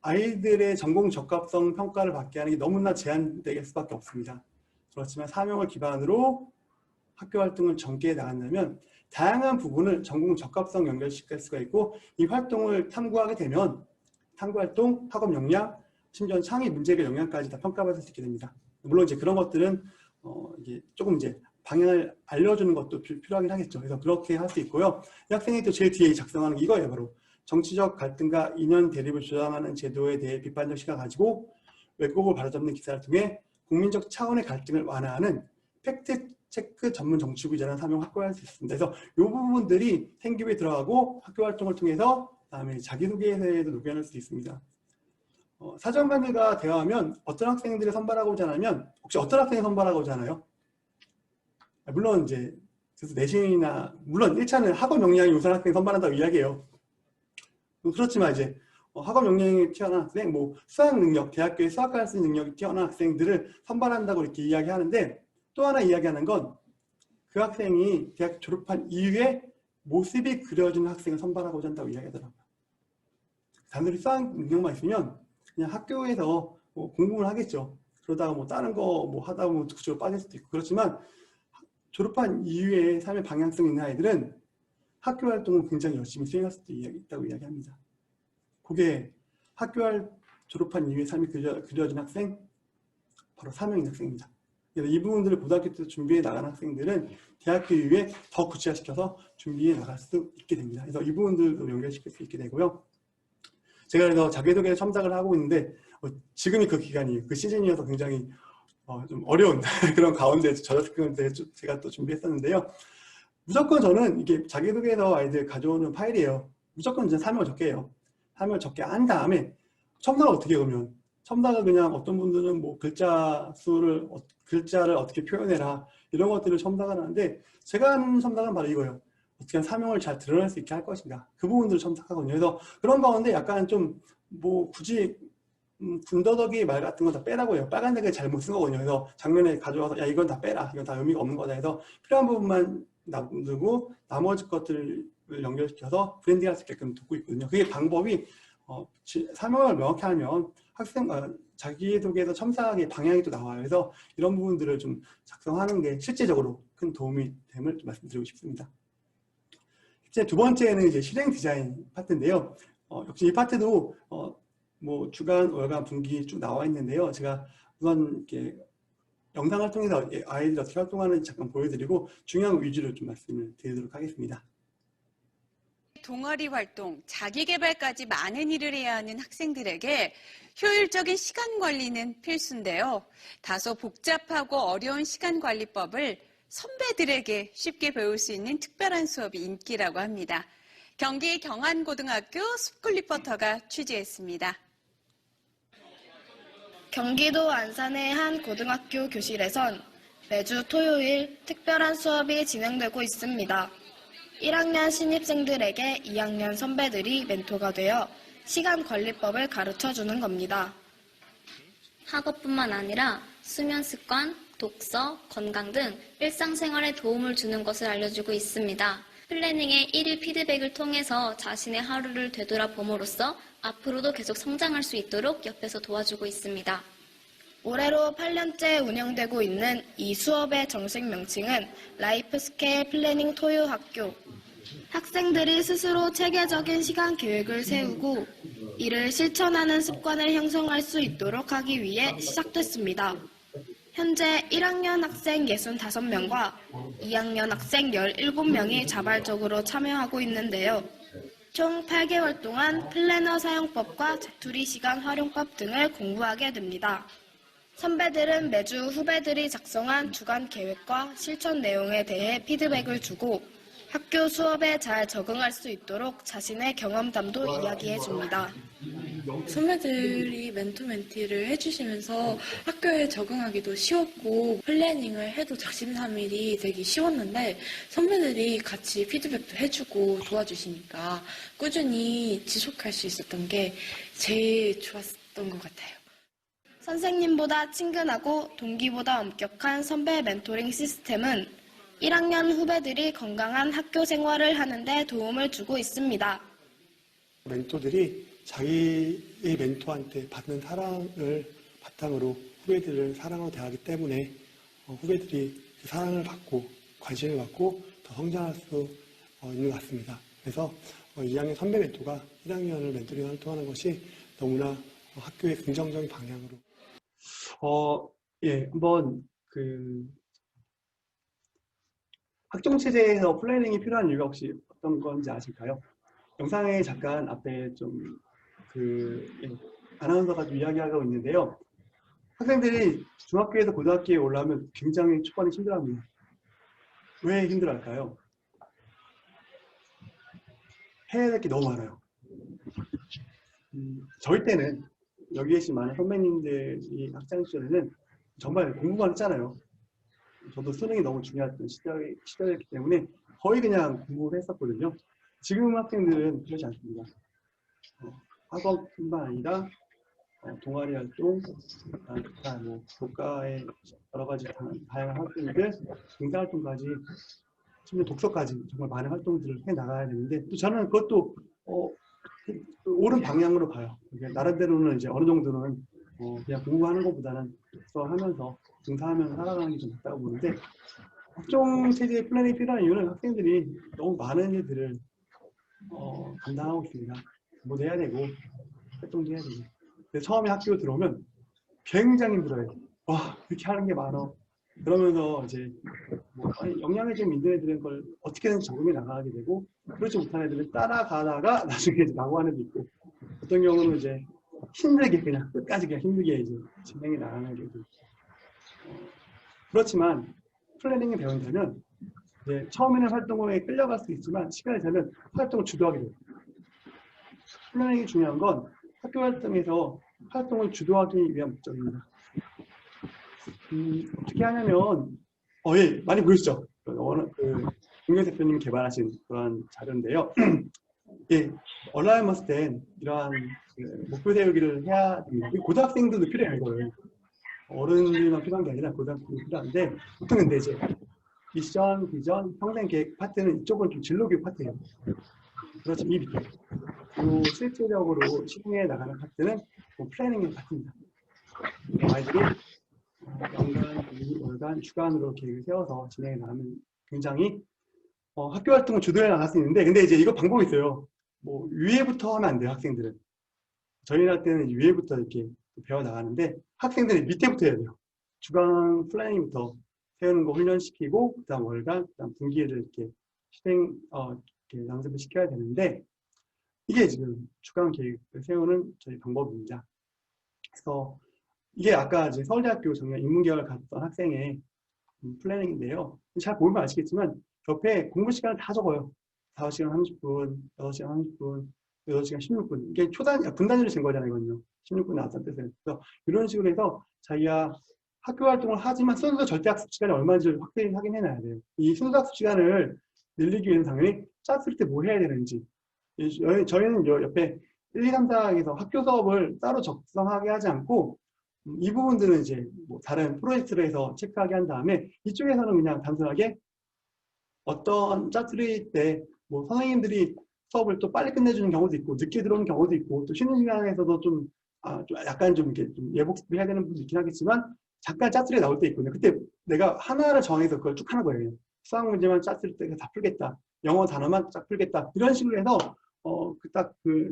아이들의 전공 적합성 평가를 받게 하는 게 너무나 제한될 수밖에 없습니다. 그렇지만 사명을 기반으로 학교 활동을 전개해 나간다면 다양한 부분을 전공 적합성 연결시킬 수가 있고, 이 활동을 탐구하게 되면 탐구활동, 학업 역량, 심지어 창의 문제의 역량까지 다 평가받을 수 있게 됩니다. 물론 이제 그런 것들은 이게 조금 이제 방향을 알려주는 것도 필요하긴 하겠죠. 그래서 그렇게 할 수 있고요. 이 학생이 또 제일 뒤에 작성하는 게 이거예요. 바로 정치적 갈등과 이념 대립을 조장하는 제도에 대해 비판적 시각을 가지고 왜곡을 바로잡는 기사를 통해 국민적 차원의 갈등을 완화하는 팩트체크 전문 정치부이라는 사명을 확보할 수 있습니다. 그래서 이 부분들이 생기부에 들어가고 학교 활동을 통해서 그다음에 자기소개서에도 녹여낼 수 있습니다. 사정관들과 대화하면 어떤 학생들을 선발하고자 하면, 혹시 어떤 학생을 선발하고자 하나요? 물론 이제 그래서 내신이나 물론 1차는 학업 역량이 우수한 학생 선발한다고 이야기해요. 그렇지만 이제 학업 역량이 뛰어난 학생, 뭐 수학 능력, 대학교에 수학할 수 있는 능력이 뛰어난 학생들을 선발한다고 이렇게 이야기하는데, 또 하나 이야기하는 건 그 학생이 대학 졸업한 이후에 모습이 그려지는 학생을 선발하고자 한다고 이야기하더라고요. 단순히 수학 능력만 있으면 그냥 학교에서 뭐 공부를 하겠죠. 그러다가 뭐 다른 거 뭐 하다 보면 그쪽으로 빠질 수도 있고, 그렇지만 졸업한 이후에 삶의 방향성 있는 아이들은 학교 활동을 굉장히 열심히 수행할 수도 있다고 이야기합니다. 그게 졸업한 이후에 삶이 그려진 학생, 바로 사명 있는 학생입니다. 그래서 이 부분들을 고등학교 때 준비해 나가는 학생들은 대학교 이후에 더 구체화시켜서 준비해 나갈 수 있게 됩니다. 그래서 이 부분들도 연결시킬 수 있게 되고요. 제가 그래서 자기소개 첨삭을 하고 있는데 지금이 그 기간이에요. 그 시즌이어서 굉장히 좀 어려운 그런 가운데 제가 또 준비했었는데요. 무조건 저는 이게 자기소개서 아이들 가져오는 파일이에요. 무조건 이제 사명을 적게 해요. 사명을 적게 한 다음에 첨삭을 어떻게 해요, 그러면? 첨삭을 그냥 어떤 분들은 뭐 글자를 어떻게 표현해라 이런 것들을 첨삭을 하는데, 제가 하는 첨삭은 바로 이거예요. 어떻게 하면 사명을 잘 드러낼 수 있게 할 것인가, 그 부분들을 첨삭하거든요. 그래서 그런 가운데 약간 좀 뭐 굳이 군더더기 말 같은 거 다 빼라고 해요. 빨간색을 잘못 쓴 거거든요. 그래서 장면에 가져와서 야 이건 다 빼라, 이건 다 의미가 없는 거다 해서 필요한 부분만 놔두고 나머지 것들을 연결시켜서 브랜딩할 수 있게끔 두고 있거든요. 그게 방법이 사명을 명확히 하면 자기소개서 첨삭의 방향이 또 나와요. 그래서 이런 부분들을 좀 작성하는 게 실제적으로 큰 도움이 됨을 좀 말씀드리고 싶습니다. 이제 두 번째는 이제 실행 디자인 파트인데요. 역시 이 파트도 뭐 주간, 월간, 분기 쭉 나와 있는데요. 제가 우선 이렇게 영상을 통해서 아이들이 어떻게 활동하는지 잠깐 보여드리고 중요한 거 위주로 좀 말씀을 드리도록 하겠습니다. 동아리 활동, 자기개발까지 많은 일을 해야 하는 학생들에게 효율적인 시간 관리는 필수인데요. 다소 복잡하고 어려운 시간 관리법을 선배들에게 쉽게 배울 수 있는 특별한 수업이 인기라고 합니다. 경기 경안고등학교 스쿨 리포터가 취재했습니다. 경기도 안산의 한 고등학교 교실에선 매주 토요일 특별한 수업이 진행되고 있습니다. 1학년 신입생들에게 2학년 선배들이 멘토가 되어 시간 관리법을 가르쳐주는 겁니다. 학업뿐만 아니라 수면 습관, 독서, 건강 등 일상생활에 도움을 주는 것을 알려주고 있습니다. 플래닝의 1일 피드백을 통해서 자신의 하루를 되돌아봄으로써 앞으로도 계속 성장할 수 있도록 옆에서 도와주고 있습니다. 올해로 8년째 운영되고 있는 이 수업의 정식 명칭은 라이프 스케일 플래닝 토요 학교. 학생들이 스스로 체계적인 시간 계획을 세우고 이를 실천하는 습관을 형성할 수 있도록 하기 위해 시작됐습니다. 현재 1학년 학생 65명과 2학년 학생 17명이 자발적으로 참여하고 있는데요. 총 8개월 동안 플래너 사용법과 자투리 시간 활용법 등을 공부하게 됩니다. 선배들은 매주 후배들이 작성한 주간 계획과 실천 내용에 대해 피드백을 주고 학교 수업에 잘 적응할 수 있도록 자신의 경험담도 이야기해 줍니다. 선배들이 멘토 멘티를 해주시면서 학교에 적응하기도 쉬웠고 플래닝을 해도 작심삼일이 되기 쉬웠는데 선배들이 같이 피드백도 해주고 도와주시니까 꾸준히 지속할 수 있었던 게 제일 좋았던 것 같아요. 선생님보다 친근하고 동기보다 엄격한 선배 멘토링 시스템은 1학년 후배들이 건강한 학교 생활을 하는 데 도움을 주고 있습니다. 멘토들이 자기의 멘토한테 받는 사랑을 바탕으로 후배들을 사랑하고 대하기 때문에 후배들이 그 사랑을 받고 관심을 받고 더 성장할 수 있는 것 같습니다. 그래서 2학년 선배 멘토가 1학년을 멘토링 활동하는 것이 너무나 학교의 긍정적인 방향으로 한번 학종 체제에서 플래닝이 필요한 이유가 혹시 어떤 건지 아실까요? 영상에 잠깐 앞에 아나운서가 좀 이야기하고 있는데요. 학생들이 중학교에서 고등학교에 올라오면 굉장히 초반에 힘들어합니다. 왜 힘들어할까요? 해야 될 게 너무 많아요. 저희 때는 여기 계신 많은 선배님들이 학창 시절에는 정말 공부만 했잖아요. 저도 수능이 너무 중요했던 시절이었기 때문에 거의 그냥 공부를 했었거든요. 지금 학생들은 그렇지 않습니다. 학업뿐만 아니라 동아리 활동, 교과의 여러 가지 다양한 활동들, 봉사활동까지, 심지어 독서까지 정말 많은 활동들을 해 나가야 되는데 또 저는 그것도 옳은 방향으로 봐요. 나름대로는 이제 어느 정도는 그냥 공부하는 것보다는 독서하면서 봉사하면서 살아가는 게 좀 낫다고 보는데 학종 체제의 플랜이 필요한 이유는 학생들이 너무 많은 일들을 감당하고 있습니다. 뭐도 해야 되고 활동도 해야 되고. 근데 처음에 학교 들어오면 굉장히 힘들어요. 와, 이렇게 하는 게 많아. 그러면서 이제 역량이 좀 있는 애들은 그걸 어떻게든 적응해 나가게 되고 그렇지 못한 애들은 따라가다가 나중에 이제 나고하는 애도 있고 어떤 경우는 이제 힘들게 그냥 끝까지 그냥 힘들게 이제 진행해 나가는 애도 있고 그렇지만 플래닝을 배운다면 이제 처음에는 활동에 끌려갈 수 있지만 시간이 되면 활동을 주도하게 돼요. 플래닝이 중요한 건 학교 활동에서 활동을 주도하기 위한 목적입니다. 어떻게 하냐면 예, 많이 보셨죠? 김경 대표님이 개발하신 그런 자료인데요. 예, 얼라이먼스 땐 이러한 목표 세우기를 해야 됩니다. 고등학생들도 필요해요, 이거를. 어른들만 필요한 게 아니라 고등학생도 필요한데 보통 근데 이제 미션, 비전, 평생 계획 파트는 이쪽은 좀 진로교육 파트예요. 그렇죠, 이 밑에. 그리고 실질적으로 시행해 나가는 파트는 플래닝의 파트입니다. 아이들이 연간, 월간, 주간으로 계획을 세워서 진행해 나가면 굉장히 학교 활동을 주도해 나갈 수 있는데 근데 이제 이거 방법이 있어요. 뭐 위에부터 하면 안 돼요, 학생들은. 저희 할 때는 위에부터 이렇게 배워 나가는데 학생들은 밑에부터 해야 돼요. 주간 플래닝부터 세우는 거 훈련시키고 그다음 월간, 그다음 분기를 이렇게 이렇게 연습을 시켜야 되는데 이게 지금 주간 계획을 세우는 저희 방법입니다. 그래서 이게 아까 이제 서울대학교 작년 인문계열 갔던 학생의 플래닝인데요. 잘 보면 아시겠지만 옆에 공부 시간을 다 적어요. 5시간 30분, 6시간 30분, 8시간 16분. 이게 분단위로 진 거잖아요, 이건요. 16분 나왔던 뜻은. 그래서 이런 식으로 해서 자기가 학교 활동을 하지만 순서 절대학습 시간이 얼마인지 확인해 놔야 돼요. 이 순서학습 시간을 늘리기 위해서는 당연히 짰을 때 뭐 해야 되는지. 저희는 옆에 1, 2, 3, 4에서 학교 수업을 따로 적성하게 하지 않고 이 부분들은 이제 뭐 다른 프로젝트를 해서 체크하게 한 다음에 이쪽에서는 그냥 단순하게 어떤 짜투리 때 뭐 선생님들이 수업을 또 빨리 끝내주는 경우도 있고 늦게 들어오는 경우도 있고 또 쉬는 시간에서도 좀 약간 좀 이렇게 좀 예복습을 해야 되는 부분도 있긴 하겠지만 잠깐 짜투리에 나올 때 있거든요. 그때 내가 하나를 정해서 그걸 쭉 하는 거예요. 수학 문제만 짜투리 때 다 풀겠다. 영어 단어만 쫙 풀겠다. 이런 식으로 해서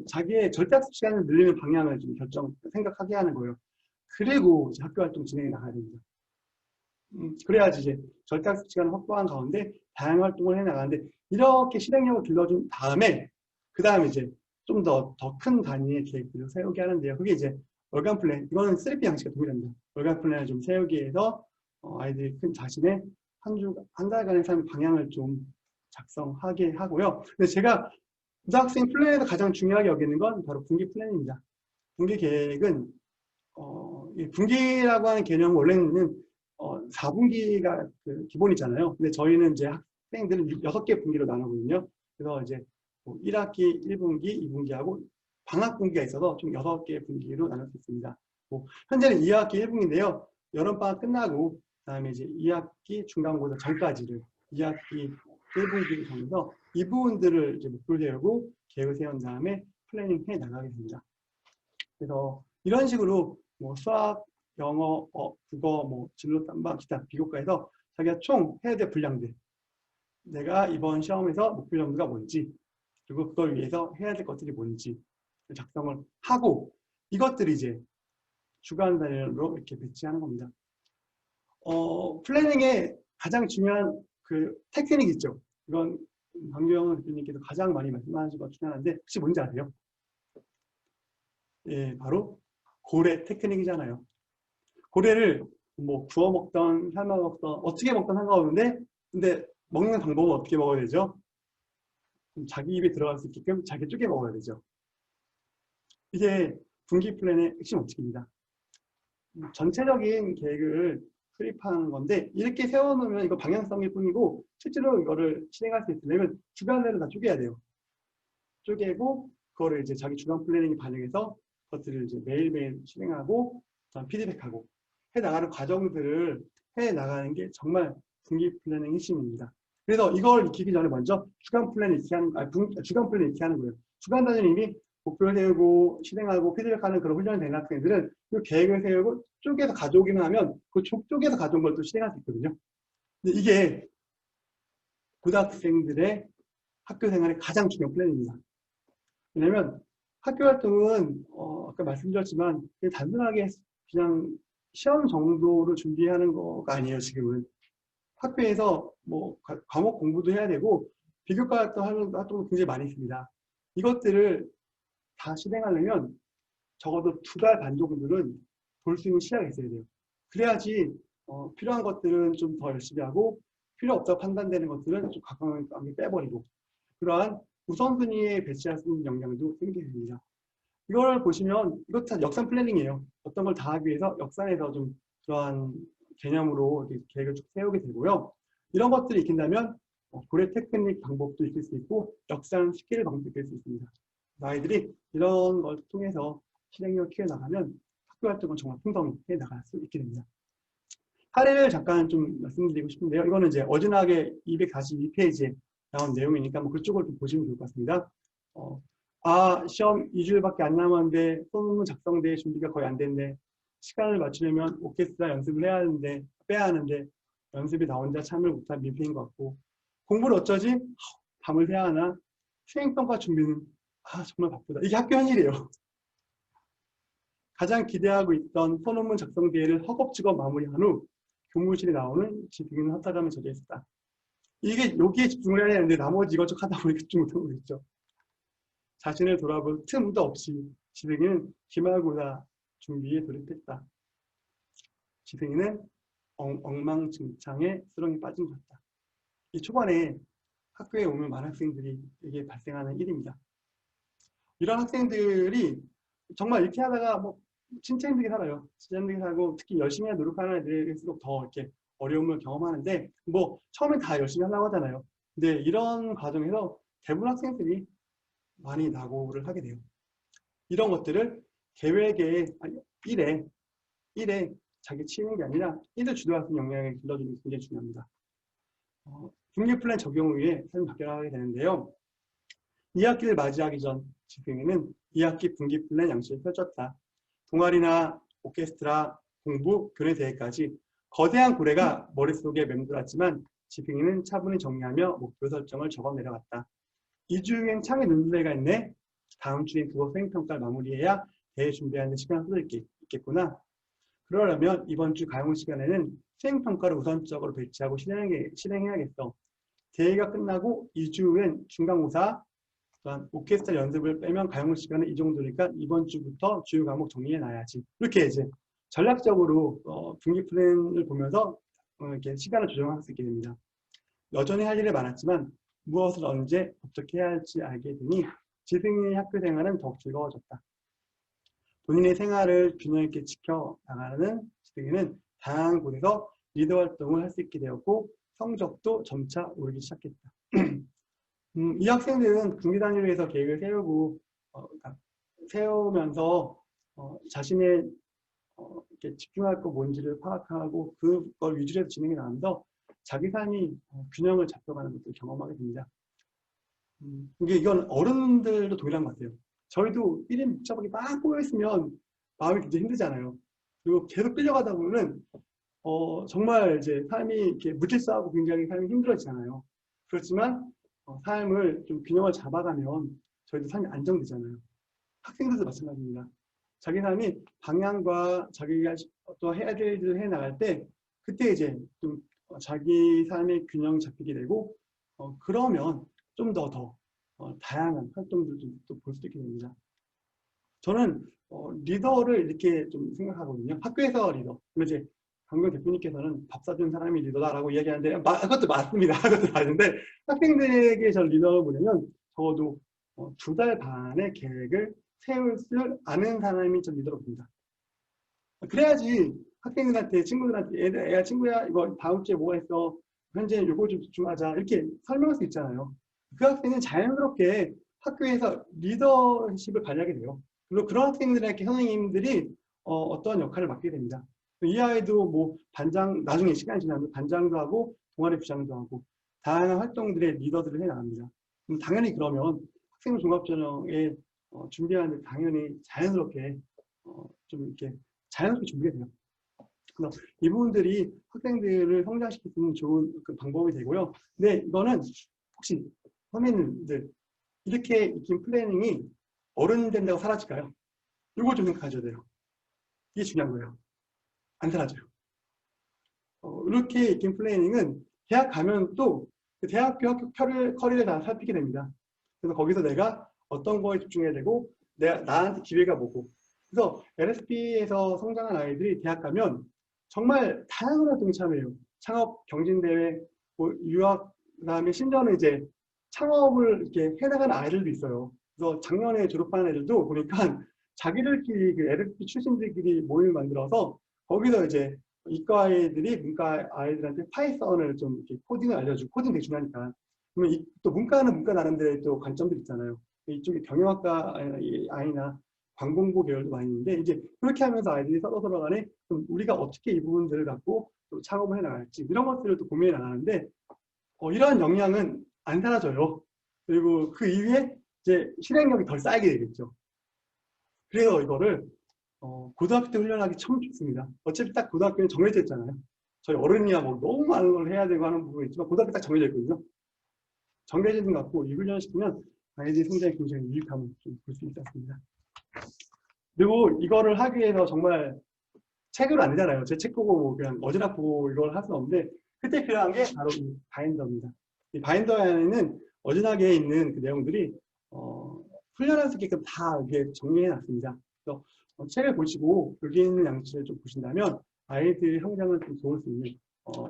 자기의 절대학습 시간을 늘리는 방향을 좀 생각하게 하는 거예요. 그리고 이제 학교 활동 진행해 나가야 됩니다. 그래야지 이제 절대학습 시간을 확보한 가운데 다양한 활동을 해 나가는데 이렇게 실행력을 길러준 다음에 그 다음에 이제 좀 더 큰 단위의 계획들을 세우게 하는데요. 그게 이제 월간 플랜, 이거는 3P 양식과 동일합니다. 월간 플랜을 좀 세우기 위해서 아이들이 자신의 한 달간의 삶의 방향을 좀 작성하게 하고요. 근데 제가 고등학생 플랜에서 가장 중요하게 여기는 건 바로 분기 플랜입니다. 분기 계획은 이 분기라고 하는 개념은 원래는 4분기가 그 기본이잖아요. 근데 저희는 이제 학생들은 6개 분기로 나누거든요. 그래서 이제 뭐 1학기 1분기, 2분기하고 방학 분기가 있어서 좀 6개 분기로 나눌 수 있습니다. 뭐 현재는 2학기 1분기인데요. 여름방학 끝나고 그다음에 이제 2학기 중간고사 전까지를 2학기 1분기를 정해서 이 부분들을 이제 목표를 세우고 계획을 세운 다음에 플래닝 해 나가게 됩니다. 그래서 이런 식으로 뭐 수학, 영어, 국어, 뭐 진로 탐방, 기타, 비교과에서 자기가 총 해야 될 분량들, 내가 이번 시험에서 목표 점수가 뭔지, 그리고 그걸 위해서 해야 될 것들이 뭔지 작성을 하고, 이것들이 이제 주간 단위로 이렇게 배치하는 겁니다. 플래닝의 가장 중요한 그 테크닉 있죠. 이건 강규영 대표님께서 가장 많이 말씀하신 것 중에 하나인데, 혹시 뭔지 아세요? 예, 바로 고래 테크닉이잖아요. 고래를 뭐 구워 먹던, 삶아 먹던, 어떻게 먹던 상관없는데, 근데 먹는 방법은 어떻게 먹어야 되죠? 자기 입에 들어갈 수 있게끔 자기 쪼개 먹어야 되죠. 이게 분기 플랜의 핵심 원칙입니다. 전체적인 계획을 수립하는 건데, 이렇게 세워놓으면 이거 방향성일 뿐이고, 실제로 이거를 실행할 수 있으려면 주간대로 다 쪼개야 돼요. 쪼개고, 그거를 이제 자기 주간 플래닝에 반영해서 그것들을 이제 매일매일 실행하고, 피드백하고, 해 나가는 과정들을 해 나가는 게 정말 분기 플래닝의 핵심입니다. 그래서 이걸 익히기 전에 먼저 주간 플랜을 익히 하는, 주간 플랜을 익히 하는 거예요. 주간 단위는 이미 목표를 세우고 실행하고 피드백하는 그런 훈련이 된 학생들은 그 계획을 세우고 쪼개서 가져오기만 하면 그 쪼개서 가져온 걸 또 실행할 수 있거든요. 근데 이게 고등학생들의 학교 생활의 가장 중요한 플랜입니다. 왜냐면 학교 활동은 아까 말씀드렸지만 단순하게 그냥 시험 정도로 준비하는 거가 아니에요. 지금은 학교에서 뭐 과목 공부도 해야 되고 비교과 활동하는 활동도 굉장히 많이 있습니다. 이것들을 다 실행하려면 적어도 2달 반 정도는 볼 수 있는 시야가 있어야 돼요. 그래야지 필요한 것들은 좀 더 열심히 하고 필요 없다고 판단되는 것들은 좀 가까운 빼버리고 그러한 우선순위에 배치할 수 있는 역량도 생기게 됩니다. 이걸 보시면 이것 다 역산 플래닝이에요. 어떤 걸 다 하기 위해서 역산에서 좀 그러한 개념으로 계획을 쭉 세우게 되고요. 이런 것들을 익힌다면 고래 테크닉 방법도 익힐 수 있고 역산 스킬 방법도 익힐 수 있습니다. 아이들이 이런 걸 통해서 실행력을 키워나가면 학교 활동을 정말 풍성히 해나갈 수 있게 됩니다. 사례를 잠깐 좀 말씀드리고 싶은데요. 이거는 이제 어진하게 242페이지에 나온 내용이니까 뭐 그쪽을 좀 보시면 좋을 것 같습니다. 시험 2주일밖에 안 남았는데 소논문 작성대회 준비가 거의 안 됐네. 시간을 맞추려면 오케스트라 연습을 해야 하는데 빼야 하는데 연습이 나 혼자 참여를 못한 민폐인 것 같고 공부를 어쩌지? 밤을 새야 하나? 수행평가 준비는 정말 바쁘다. 이게 학교 현실이에요. 가장 기대하고 있던 소논문 작성 대회를 허겁지겁 마무리한 후 교무실에 나오는 지식인은 헛사람에 젖어 있었다. 여기에 집중을 해야 되는데 나머지 이것저것 하다 보니까 집중 못하고 있죠. 자신을 돌아볼 틈도 없이 지승이는 기말고사 준비에 돌입했다. 지승이는 엉망진창의 수렁에 빠진 것 같다. 이 초반에 학교에 오면 많은 학생들이 이게 발생하는 일입니다. 이런 학생들이 정말 이렇게 하다가 뭐 진짜 힘들게 살아요. 진짜 힘들게 살고 특히 열심히 노력하는 애들일수록 더 이렇게 어려움을 경험하는데 뭐 처음엔 다 열심히 하려고 하잖아요. 근데 이런 과정에서 대부분 학생들이 많이 낙오를 하게 돼요. 이런 것들을 계획의 일에 자기 치는 게 아니라 일을 주도할 수 있는 역량을 길러주는 게 굉장히 중요합니다. 분기 플랜 적용을 위해 삶을 바뀌어가게 되는데요. 2학기를 맞이하기 전 지승이는 2학기 분기 플랜 양식을 펼쳤다. 동아리나 오케스트라, 공부, 교내 대회까지 거대한 고래가 머릿속에 맴돌았지만 지승이는 차분히 정리하며 목표 설정을 적어 내려갔다. 2주 후엔 창에 눈대가 있네. 다음 주엔 국어 수행평가를 마무리해야 대회 준비하는 시간을 쏟을 게 있겠구나. 그러려면 이번 주 가용 시간에는 수행평가를 우선적으로 배치하고 실행해야겠어. 대회가 끝나고 2주 후엔 중간고사, 또한 오케스트라 연습을 빼면 가용 시간은 이 정도니까 이번 주부터 주요 과목 정리해놔야지. 이렇게 이제 전략적으로 분기 플랜을 보면서 이렇게 시간을 조정할 수 있게 됩니다. 여전히 할 일이 많았지만 무엇을 언제 어떻게 해야 할지 알게 되니 지승이의 학교 생활은 더욱 즐거워졌다. 본인의 생활을 균형 있게 지켜나가는 지승이는 다양한 곳에서 리더 활동을 할 수 있게 되었고 성적도 점차 오르기 시작했다. 이 학생들은 분기 단위로 해서 계획을 세우면서 자신의 이렇게 집중할 거 뭔지를 파악하고 그걸 위주로 해서 진행해 나가면서 자기 삶이 균형을 잡혀가는 것을 경험하게 됩니다. 이건 어른들도 동일한 것 같아요. 저희도 1인 복잡하게 막 꼬여있으면 마음이 굉장히 힘들잖아요. 그리고 계속 끌려가다 보면은 정말 이제 삶이 이렇게 무질서하고 굉장히 삶이 힘들어지잖아요. 그렇지만 삶을 좀 균형을 잡아가면 저희도 삶이 안정되잖아요. 학생들도 마찬가지입니다. 자기 삶이 방향과 자기가 또 해야 될 일을 해 나갈 때 그때 이제 좀 자기 삶의 균형 잡히게 되고 그러면 좀 더 다양한 활동들도 또 볼 수 있게 됩니다. 저는 리더를 이렇게 좀 생각하거든요. 학교에서 리더. 이제 방금 대표님께서는 밥 사준 사람이 리더다라고 이야기하는데 그것도 맞습니다. 그것도 맞는데 학생들에게 저 리더를 보려면 적어도 2달 반의 계획을 세울 줄 아는 사람이 좀 리더로 봅니다. 그래야지 학생들한테 친구들한테 친구야 이거 다음 주에 뭐가 있어 현재 요거 좀 집중하자 이렇게 설명할 수 있잖아요. 그 학생은 자연스럽게 학교에서 리더십을 발휘하게 돼요. 그리고 그런 학생들에게 선생님들이 어떤 역할을 맡게 됩니다. 이 아이도 뭐 반장, 나중에 시간이 지나면 반장도 하고 동아리 부장도 하고 다양한 활동들의 리더들을 해 나갑니다. 당연히 그러면 학생부 종합전형에 준비하는데 당연히 자연스럽게 좀 이렇게 자연스럽게 준비가 돼요. 그래서 이 부분들이 학생들을 성장시킬 수 있는 좋은 그 방법이 되고요. 근데 이거는 혹시 선생님들 이렇게 익힌 플래닝이 어른 된다고 사라질까요? 이걸 좀 생각하셔야 돼요. 이게 중요한 거예요. 안 사라져요. 이렇게 익힌 플래닝은 대학 가면 또 그 대학교 커리어를 다 살피게 됩니다. 그래서 거기서 내가 어떤 거에 집중해야 되고 나한테 기회가 뭐고 그래서 LSP에서 성장한 아이들이 대학 가면 정말 다양한 활동에 참여해요. 창업 경진대회, 뭐 유학, 그다음에 심지어는 이제 창업을 이렇게 해나가는 아이들도 있어요. 그래서 작년에 졸업한 애들도 보니까 자기들끼리 그 LSP 출신들끼리 모임을 만들어서 거기서 이제 이과 아이들이 문과 아이들한테 파이썬을 좀 이렇게 코딩을 알려주고 코딩 되게 중요하니까 그러면 또 문과는 문과 나름대로의 또 관점들 있잖아요. 이쪽에 경영학과 아이나 관공고 계열도 많이 있는데 이제 그렇게 하면서 아이들이 서로 간에 우리가 어떻게 이 부분들을 갖고 또 창업을 해 나갈지 이런 것들을 또 고민해 나가는데 이러한 역량은 안 사라져요. 그리고 그 이후에 이제 실행력이 덜 쌓이게 되겠죠. 그래서 이거를 고등학교 때 훈련하기 참 좋습니다. 어차피 딱 고등학교는 정해져 있잖아요. 저희 어른이야 뭐 너무 많은 걸 해야 되고 하는 부분이 있지만 고등학교 딱 정해져 있거든요. 정해진 것 같고 이 훈련을 시키면 아이들이 성장에 굉장히 유익함을 좀 볼 수 있었습니다. 그리고 이거를 하기 위해서 정말 책을 안 내잖아요. 제 책 보고 뭐 그냥 어지럽 보고 이걸 할 수는 없는데 그때 필요한 게 바로 이 바인더입니다. 이 바인더 안에는 어지나게 있는 그 내용들이 훈련할 수 있게끔 다 이렇게 정리해 놨습니다. 그래서 책을 보시고 여기 있는 양식을 좀 보신다면 아이들의 성장을 좀 도울 수 있는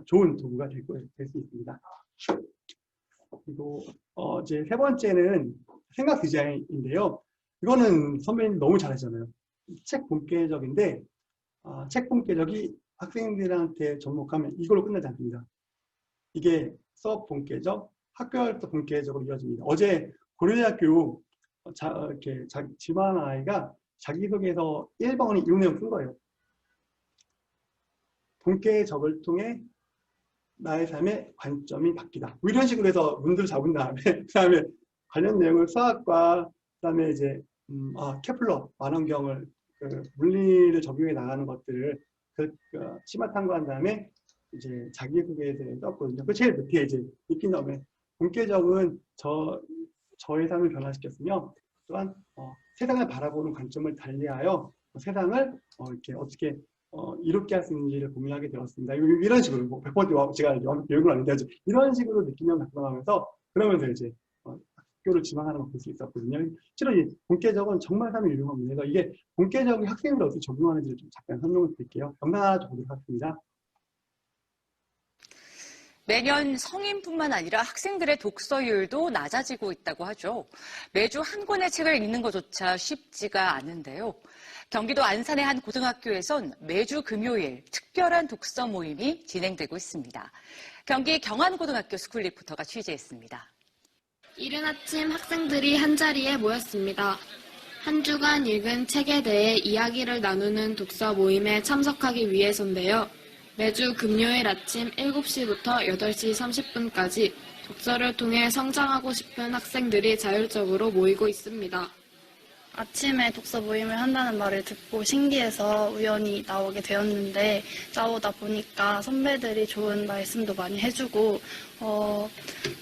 좋은 도구가 될 수 있습니다. 그리고 이제 세 번째는 생각 디자인인데요. 이거는 선배님 너무 잘하시잖아요. 책 본계적인데 책 본계적이 학생들한테 접목하면 이걸로 끝나지 않습니다. 이게 수업 본계적, 학교 활동 본계적으로 이어집니다. 어제 고려대학교 이렇게 집안 아이가 자기소개서 1번이 이 내용 쓴 거예요. 본계적을 통해 나의 삶의 관점이 바뀌다. 뭐 이런 식으로 해서 문들을 잡은 다음에 그다음에 관련 내용을 수학과 그다음에 이제 케플러 만원경을 물리를 적용해 나가는 것들을 치마탐구한 다음에 이제 자기소개에 대해 썼거든요. 그 제일 밑에 이제 익힌 다음에 본계적은 저의 삶을 변화시켰으며 또한 세상을 바라보는 관점을 달리하여 세상을 이렇게 어떻게 이롭게 할 수 있는지를 고민하게 되었습니다. 이런 식으로 뭐 100% 제가 교육을 아닌데 이런 식으로 느끼면 작성하면서 그러면서 이제 학교를 지망하는 걸 볼 수 있었거든요. 실제로 이 본계적은 정말 삶이 유용합니다. 그래서 이게 본계적인 학생들 어떻게 적용하는지를 좀 잠깐 설명을 드릴게요. 영상 하나 좀 보도록 하겠습니다. 매년 성인뿐만 아니라 학생들의 독서율도 낮아지고 있다고 하죠. 매주 한 권의 책을 읽는 것조차 쉽지가 않은데요. 경기도 안산의 한 고등학교에선 매주 금요일 특별한 독서 모임이 진행되고 있습니다. 경기 경안고등학교 스쿨 리포터가 취재했습니다. 이른 아침 학생들이 한자리에 모였습니다. 한 주간 읽은 책에 대해 이야기를 나누는 독서 모임에 참석하기 위해서인데요. 매주 금요일 아침 7시부터 8시 30분까지 독서를 통해 성장하고 싶은 학생들이 자율적으로 모이고 있습니다. 아침에 독서 모임을 한다는 말을 듣고 신기해서 우연히 나오게 되었는데 나오다 보니까 선배들이 좋은 말씀도 많이 해주고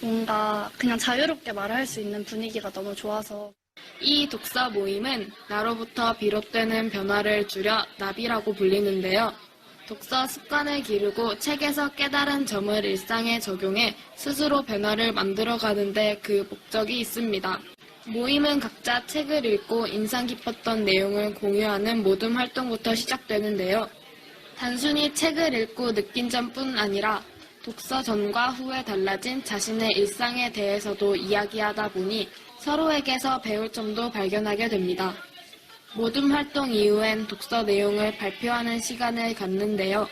뭔가 그냥 자유롭게 말할 수 있는 분위기가 너무 좋아서 이 독서 모임은 나로부터 비롯되는 변화를 줄여 나비라고 불리는데요. 독서 습관을 기르고 책에서 깨달은 점을 일상에 적용해 스스로 변화를 만들어가는데 그 목적이 있습니다. 모임은 각자 책을 읽고 인상 깊었던 내용을 공유하는 모둠 활동부터 시작되는데요. 단순히 책을 읽고 느낀 점뿐 아니라 독서 전과 후에 달라진 자신의 일상에 대해서도 이야기하다 보니 서로에게서 배울 점도 발견하게 됩니다. 모둠 활동 이후엔 독서 내용을 발표하는 시간을 갖는데요.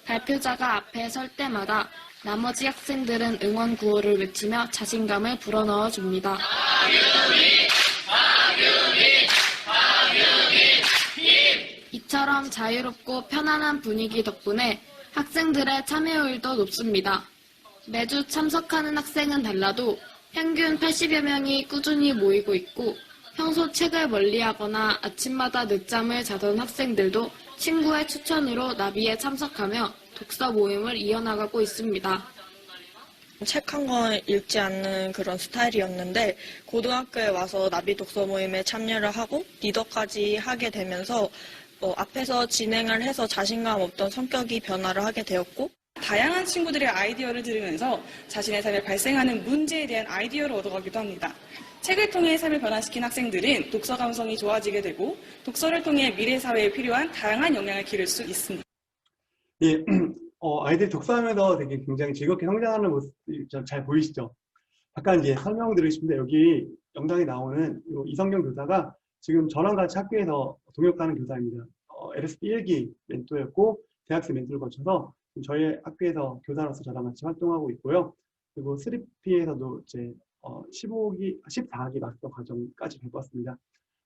발표자가 앞에 설 때마다 나머지 학생들은 응원 구호를 외치며 자신감을 불어넣어 줍니다. 이처럼 자유롭고 편안한 분위기 덕분에 학생들의 참여율도 높습니다. 매주 참석하는 학생은 달라도 평균 80여 명이 꾸준히 모이고 있고 평소 책을 멀리하거나 아침마다 늦잠을 자던 학생들도 친구의 추천으로 나비에 참석하며 독서 모임을 이어나가고 있습니다. 책 한 권 읽지 않는 그런 스타일이었는데 고등학교에 와서 나비 독서 모임에 참여를 하고 리더까지 하게 되면서 앞에서 진행을 해서 자신감 없던 성격이 변화를 하게 되었고 다양한 친구들의 아이디어를 들으면서 자신의 삶에 발생하는 문제에 대한 아이디어를 얻어가기도 합니다. 책을 통해 삶을 변화시킨 학생들은 독서 감성이 좋아지게 되고 독서를 통해 미래 사회에 필요한 다양한 역량을 기를 수 있습니다. 예, 아이들이 독서하면서 되게 굉장히 즐겁게 성장하는 모습이 잘 보이시죠? 잠깐 이제 설명드리고 싶은데 여기 영상에 나오는 이성경 교사가 지금 저랑 같이 학교에서 동역하는 교사입니다. LSP 1기 멘토였고 대학생 멘토를 거쳐서 저희 학교에서 교사로서 저랑 같이 활동하고 있고요. 그리고 3P에서도 이제 14기 마스터 과정까지 밟았습니다.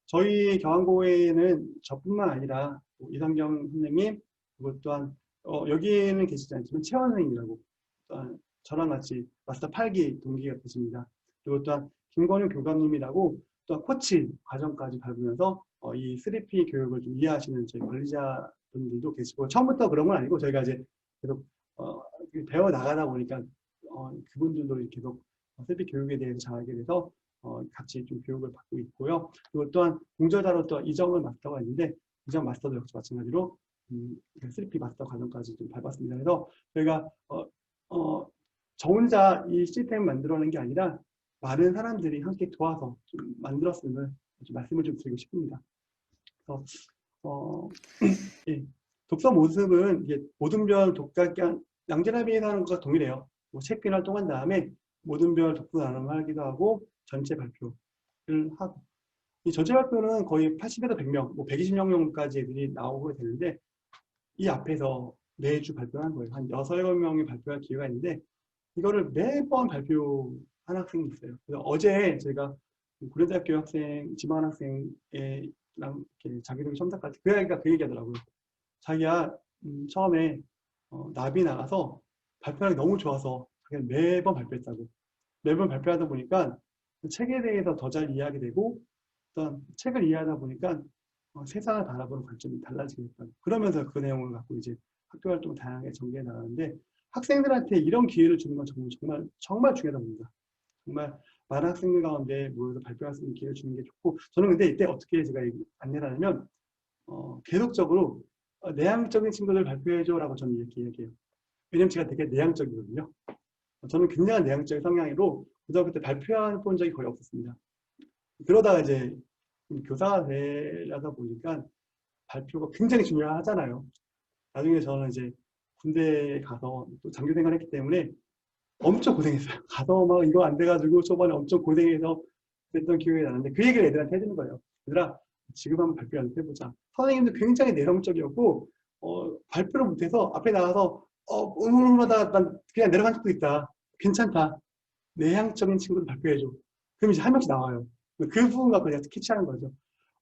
저희 경안고에는 저뿐만 아니라 이성경 선생님, 그리고 또한 여기에는 계시지 않지만 채원 선생님이라고 또한 저랑 같이 마스터 8기 동기가 계십니다. 그리고 또한 김건윤 교감님이라고 또한 코치 과정까지 밟으면서 이 3P 교육을 좀 이해하시는 저희 관리자분들도 계시고 처음부터 그런 건 아니고 저희가 이제 계속 배워 나가다 보니까 그분들도 계속 3P 교육에 대해서 잘 알게 돼서 같이 좀 교육을 받고 있고요. 그리고 또한 공저자로 또 이정은 마스터가 있는데 이정 마스터도 역시 마찬가지로 3P 마스터 과정까지 좀 밟았습니다. 그래서 저희가 저 혼자 이 시스템을 만들어낸 게 아니라 많은 사람들이 함께 도와서 좀 만들었음을 좀 말씀을 좀 드리고 싶습니다. 그래서 예, 독서 모습은 이게 모든별 독자 양재나비에서 하는 것과 동일해요. 책필 활동한 다음에 모든별 독서 나눔을 하기도 하고 전체 발표를 하고 이 전체 발표는 거의 80에서 100명, 120명까지 애들이 나오게 되는데 이 앞에서 매주 발표하는 거예요. 한 6, 7명이 발표할 기회가 있는데 이거를 매번 발표하는 학생이 있어요. 그래서 어제 제가 고려대학교 학생, 지방 학생이랑 이렇게 자기소개 첨삭까지 그 얘기 하더라고요. 자기가 처음에 나비 나가서 발표하기 너무 좋아서 그냥 매번 발표했다고. 매번 발표하다 보니까 책에 대해서 더 잘 이해하게 되고 어떤 책을 이해하다 보니까 세상을 바라보는 관점이 달라지게 됐다고. 그러면서 그 내용을 갖고 이제 학교 활동을 다양하게 전개해 나가는데 학생들한테 이런 기회를 주는 건 정말 중요하다고 봅니다. 정말 많은 학생들 가운데 모여서 발표할 수 있는 기회를 주는 게 좋고 저는 근데 이때 어떻게 제가 안내를 하냐면 계속적으로 내향적인 친구들 발표해줘라고 저는 이렇게 얘기해요. 왜냐면 제가 되게 내향적이거든요. 저는 굉장히 내향적인 성향으로 고등학교 때 발표한 적이 거의 없었습니다. 그러다가 이제 교사가 되려다 보니까 발표가 굉장히 중요하잖아요. 나중에 저는 이제 군대에 가서 또 장교 생활을 했기 때문에 엄청 고생했어요. 가서 막 이거 안 돼가지고 초반에 엄청 고생해서 그랬던 기억이 나는데 그 얘기를 애들한테 해주는 거예요. 얘들아, 지금 한번 발표 한 해보자. 선생님도 굉장히 내성적이었고 발표를 못해서 앞에 나가서 하다가 난 그냥 내려간 적도 있다. 괜찮다. 내향적인 친구를 발표해줘. 그럼 이제 한 명씩 나와요. 그 부분과 그냥 스케치하는 거죠.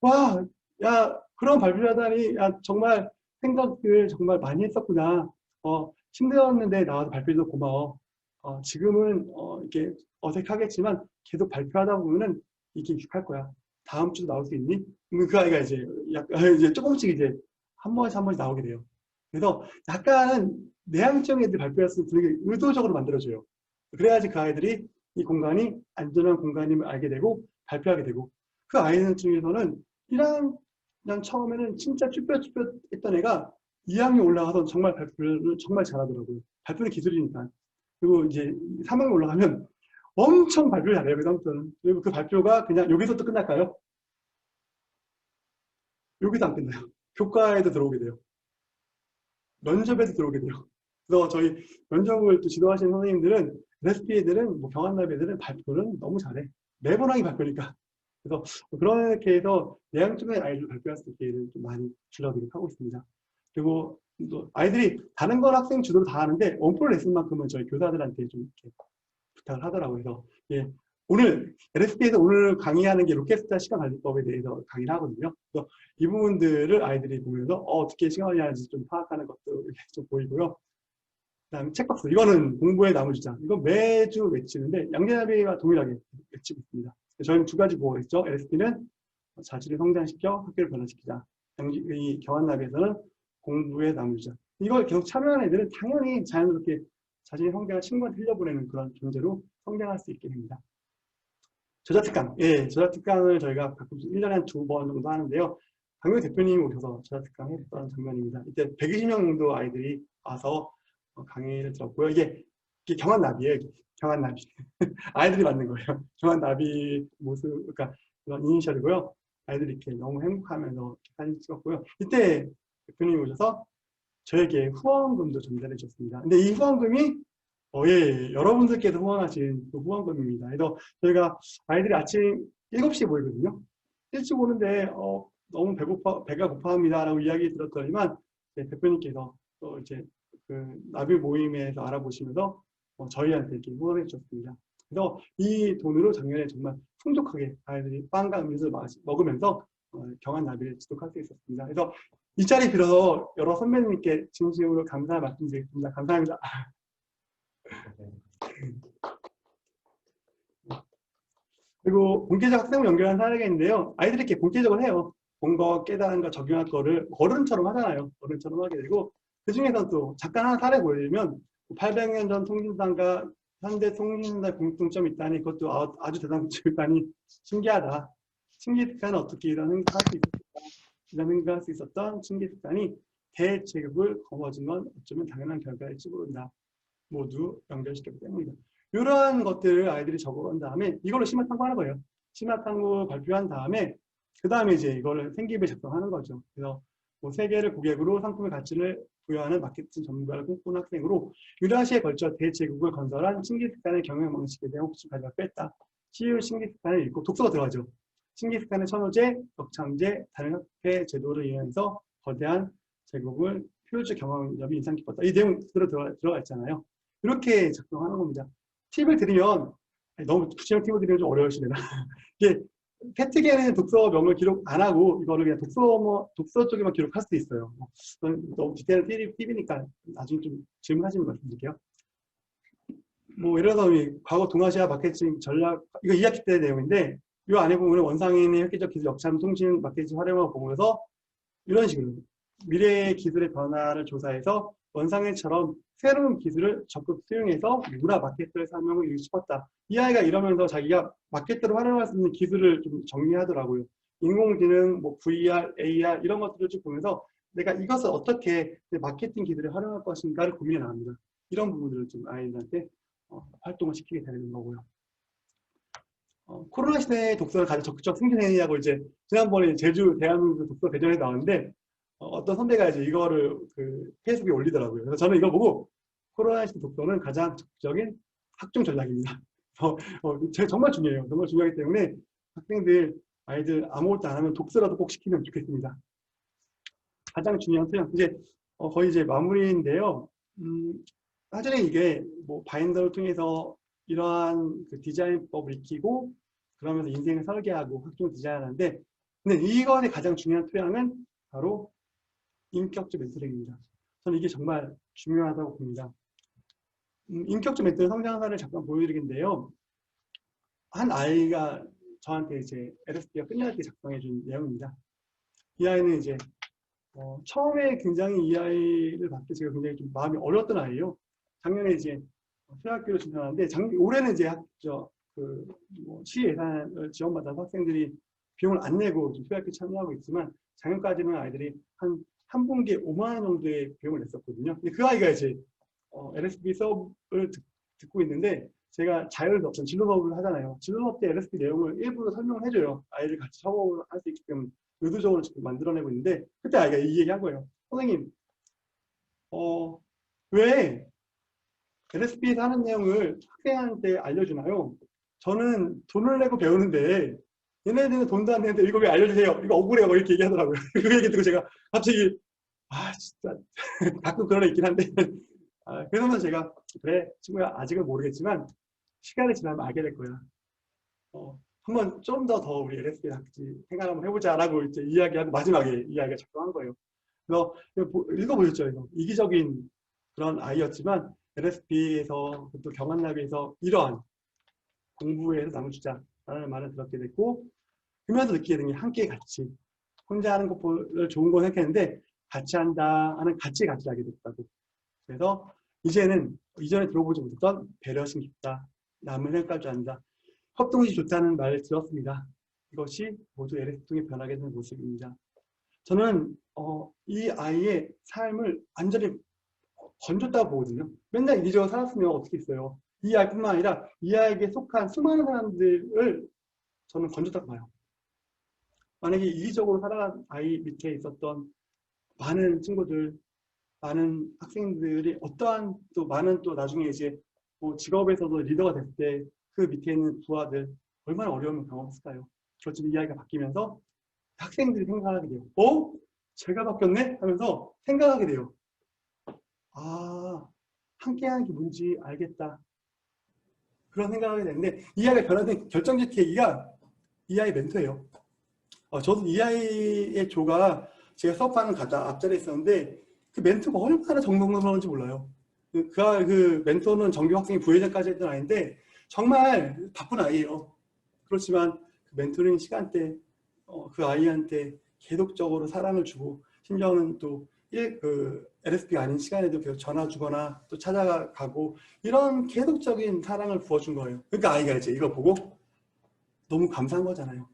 와, 야, 그런 발표를 하다니, 야, 정말 생각을 정말 많이 했었구나. 힘들었는데 나와서 발표해줘서 고마워. 지금은 이렇게 어색하겠지만 계속 발표하다 보면은 이게 익숙할 거야. 다음 주도 나올 수 있니? 그 아이가 이제 약간 이제 조금씩 이제 한 번씩 나오게 돼요. 그래서 약간은 내향적인 애들 발표했을 때 분위기 의도적으로 만들어줘요. 그래야지 그 아이들이 이 공간이 안전한 공간임을 알게 되고 발표하게 되고, 그 아이들 중에서는 1학년 처음에는 진짜 쭈뼛쭈뼛 했던 애가 2학년 올라가서 정말 발표를 정말 잘하더라고요. 발표는 기술이니까. 그리고 이제 3학년 올라가면 엄청 발표를 잘해요. 그다음부터는. 그리고 그 발표가 그냥 여기서 또 끝날까요? 여기서 안 끝나요. 교과에도 들어오게 돼요. 면접에도 들어오게 돼요. 그래서 저희 면접을 또 지도하시는 선생님들은 LSP 애들은 뭐 경한나비 애들은 발표는 너무 잘해. 매번 하기 발표니까. 그래서 그렇게 해서 내향적인 아이들 발표할 수 있게 좀 많이 줄여드리도록 하고 있습니다. 그리고 또 아이들이 다른 건 학생 주도로 다 하는데 원포 레슨만큼은 저희 교사들한테 좀 이렇게 부탁을 하더라고요. 그래서 예, 오늘 LSP에서 오늘 강의하는 게 로켓스타 시간관리법에 대해서 강의를 하거든요. 그래서 이 부분들을 아이들이 보면서 어떻게 시간 관리하는지 좀 파악하는 것도 이렇게 좀 보이고요. 그다음에 책박스, 이거는 공부의 나무주자. 이건 매주 외치는데 양재나비와 동일하게 외치고 있습니다. 저희는 두 가지 보고 있죠. LSP는 자질을 성장시켜 학교를 변화시키자. 이 경한나비에서는 공부의 나무주자. 이걸 계속 참여하는 애들은 당연히 자연스럽게 자신의 성장을 친구한테 흘려보내는 그런 존재로 성장할 수 있게 됩니다. 저자특강. 예, 저자특강을 저희가 가끔씩 1년에 한 2번 정도 하는데요. 강효 대표님이 오셔서 저자특강 했던 장면입니다. 이때 120명 정도 아이들이 와서 강의를 들었고요. 이게 경한나비예요. 경한나비. 아이들이 만든 거예요. 경한나비 모습, 그러니까 그런 이니셜이고요. 아이들이 이렇게 너무 행복하면서 이렇게 사진 찍었고요. 이때 대표님이 오셔서 저에게 후원금도 전달해 주셨습니다. 근데 이 후원금이 예, 여러분들께서 후원하신 그 후원금입니다. 그래서 저희가 아이들이 아침 7시에 모이거든요. 일찍 오는데 너무 배가 고파합니다 라고 이야기 들었더니만 대표님께서 또 이제 그 나비 모임에서 알아보시면서 저희한테 이렇게 후원해 주셨습니다. 그래서 이 돈으로 작년에 정말 풍족하게 아이들이 빵과 음료수를 먹으면서 경한나비를 지속할 수 있었습니다. 그래서 이 자리 빌어서 여러 선배님께 진심으로 감사 말씀드리겠습니다. 감사합니다. 그리고 본계적 학생을 연결한 사례가 있는데요. 아이들이 이렇게 본계적으로 해요. 본 거, 깨달은 거, 적용할 거를 어른처럼 하잖아요. 어른처럼 하게 되고, 그 중에서 또 잠깐 하나 사례 보여드리면 800년 전 통신사가 현대 통신사의 공통점이 있다니, 그것도 아주 대단한 공통점이 있다니 신기하다. 신기특단은 어떻게 이런 생각할 수 있었던 신기특단이 대체급을 거머쥔 건 어쩌면 당연한 결과일지 모른다. 모두 연결시켰기 때문이다. 이러한 것들을 아이들이 적어간 다음에 이걸로 심화탐구하는 거예요. 심화탐구 발표한 다음에 그 다음에 이제 이거를 생기부에 작성하는 거죠. 그래서 뭐 세계를 고객으로 상품의 가치를 부여하는 마케팅 전문가를 꿈꾸는 학생으로 유라시에 걸쳐 대제국을 건설한 신기특단의 경영 방식에 대한 혹시 가져가 뺐다. CU 신기특단을 읽고 독서가 들어가죠. 신기특단의 천호제, 역창제, 다른 학회 제도를 이용해서 거대한 제국을 표주 경험력이 인상 깊었다. 이 내용 그대로 들어가 있잖아요. 이렇게 작성하는 겁니다. 팁을 드리면, 너무 구체적 팁을 드리면 좀 어려우시려나. 이게 패트기에는 독서명을 기록 안 하고 이거를 그냥 독서 쪽에만 기록할 수도 있어요. 너무 디테일한 팁이니까 나중에 좀 질문하시면 말씀드릴게요. 뭐 예를 들어서 과거 동아시아 마케팅 전략, 이거 2학기 때 내용인데 이 안에 보면 원상인의 획기적 기술 역참 통신 마케팅 활용을 보면서 이런 식으로 미래의 기술의 변화를 조사해서 원상인처럼 새로운 기술을 적극 수용해서 문화 마케터의 사명을 이루고 싶었다. 이 아이가 이러면서 자기가 마케터로 활용할 수 있는 기술을 좀 정리하더라고요. 인공지능, 뭐 VR, AR 이런 것들을 쭉 보면서 내가 이것을 어떻게 마케팅 기술에 활용할 것인가를 고민해 나갑니다. 이런 부분들을 좀 아이들한테 활동을 시키게 되는 거고요. 코로나 시대의 독서를 가장 적극적 승진했냐고 이제 지난번에 제주 대한민국 독서 대전에 나왔는데 어떤 선배가 이제 이거를 그 페이스북에 올리더라고요. 그래서 저는 이걸 보고 코로나 시대 독서는 가장 적극적인 학종 전략입니다. 제가 정말 중요해요. 정말 중요하기 때문에 학생들, 아이들 아무것도 안 하면 독서라도 꼭 시키면 좋겠습니다. 가장 중요한 토양, 이제 거의 이제 마무리인데요. 사실은 이게 뭐 바인더를 통해서 이러한 그 디자인법을 익히고 그러면서 인생을 설계하고 학종 디자인하는데, 근데 이거의 가장 중요한 토양은 바로 인격적 멘토링입니다. 저는 이게 정말 중요하다고 봅니다. 인격적 멘토링 성장사를 잠깐 보여드리겠는데요. 한 아이가 저한테 이제 LSP가 끝날 때 작성해 준 내용입니다. 이 아이는 이제 처음에 굉장히 이 아이를 봤을 때 제가 굉장히 좀 마음이 어려웠던 아이예요. 작년에 이제 수학교를 신청하는데 올해는 이제 시 예산을 지원받아서 학생들이 비용을 안 내고 수학교 참여하고 있지만 작년까지는 아이들이 한 분기에 5만 원 정도의 비용을 냈었거든요. 근데 그 아이가 이제 LSP 수업을 듣고 있는데 제가 어떤 진로 수업을 하잖아요. 진로 수업 때 LSP 내용을 일부러 설명을 해줘요. 아이들 같이 협업을 할 수 있기 때문에 의도적으로 지금 만들어내고 있는데 그때 아이가 이 얘기 한 거예요. 선생님, 왜 LSP에서 하는 내용을 학생한테 알려주나요? 저는 돈을 내고 배우는데 얘네들은 돈도 안 내는데 이거 왜 알려주세요? 이거 억울해요. 이렇게 얘기하더라고요. 그 얘기 듣고 제가 갑자기 진짜 가끔 그런 애 있긴 한데 그래서 제가 그래 친구야 아직은 모르겠지만 시간이 지나면 알게 될 거야. 한번 좀 더 우리 LSP 같이 생각 한번 해보자라고 이제 이야기하고 마지막에 이야기가 작동한 거예요. 그래서 읽어보셨죠? 이거 이기적인 그런 아이였지만 LSP에서 또 경환나비에서 이러한 공부에서 나눠주자라는 말을 들었게 됐고 그러면서 느끼게 된 게 함께 같이 혼자 하는 것보다 좋은 건 생각했는데 같이 한다 하는 같이 알게 됐다고. 그래서 이제는 이전에 들어보지 못했던 배려심 깊다, 남을 생각할 줄 안다, 협동이 좋다는 말을 들었습니다. 이것이 모두 LSP 통해 변하게 되는 모습입니다. 저는 이 아이의 삶을 완전히 건졌다고 보거든요. 맨날 이리저리 살았으면 어떻게 했어요. 이 아이뿐만 아니라 이 아이에게 속한 수많은 사람들을 저는 건졌다고 봐요. 만약에 이기적으로 살아간 아이 밑에 있었던 많은 친구들, 많은 학생들이 많은 또 나중에 이제 뭐 직업에서도 리더가 됐을 때 그 밑에 있는 부하들 얼마나 어려움을 경험했을까요? 그렇지만 이 아이가 바뀌면서 학생들이 생각하게 돼요. 제가 바뀌었네? 하면서 생각하게 돼요. 함께하는 게 뭔지 알겠다. 그런 생각을 하게 되는데 이 아이가 변화된 결정적 계기가 이 아이 멘토예요. 저도 이 아이의 조가 제가 수업하는 앞자리에 있었는데 그 멘토가 얼마나 정성스러운지 몰라요. 그 멘토는 정규 학생이 부회장까지 했던 아이인데 정말 바쁜 아이예요. 그렇지만 그 멘토링 시간대 그 아이한테 계속적으로 사랑을 주고 심지어는 또 LSP가 아닌 시간에도 계속 전화 주거나 또 찾아가고 이런 계속적인 사랑을 부어준 거예요. 그러니까 아이가 이제 이거 보고 너무 감사한 거잖아요.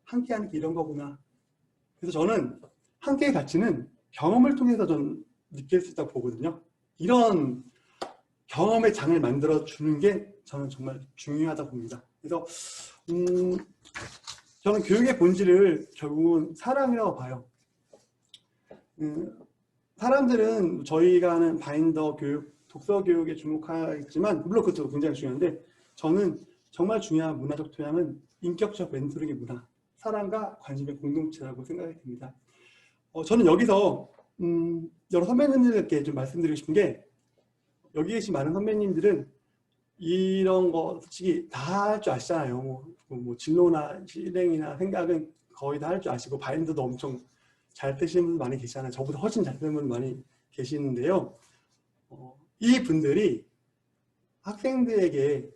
함께하는 게 이런 거구나. 그래서 저는 함께의 가치는 경험을 통해서 좀 느낄 수 있다고 보거든요. 이런 경험의 장을 만들어주는 게 저는 정말 중요하다고 봅니다. 그래서 저는 교육의 본질을 결국은 사랑이라고 봐요. 사람들은 저희가 하는 바인더 교육, 독서 교육에 주목하겠지만 물론 그것도 굉장히 중요한데 저는 정말 중요한 문화적 토양은 인격적 멘토링의 문화, 사랑과 관심의 공동체라고 생각이 듭니다. 저는 여기서 여러 선배님들께 좀 말씀드리고 싶은 게 여기 계신 많은 선배님들은 이런 거 솔직히 다 할 줄 아시잖아요. 뭐 진로나 실행이나 생각은 거의 다 할 줄 아시고 바인더도 엄청 잘 뜨시는 분 많이 계시잖아요. 저보다 훨씬 잘 뜨는 분 많이 계시는데요. 이 분들이 학생들에게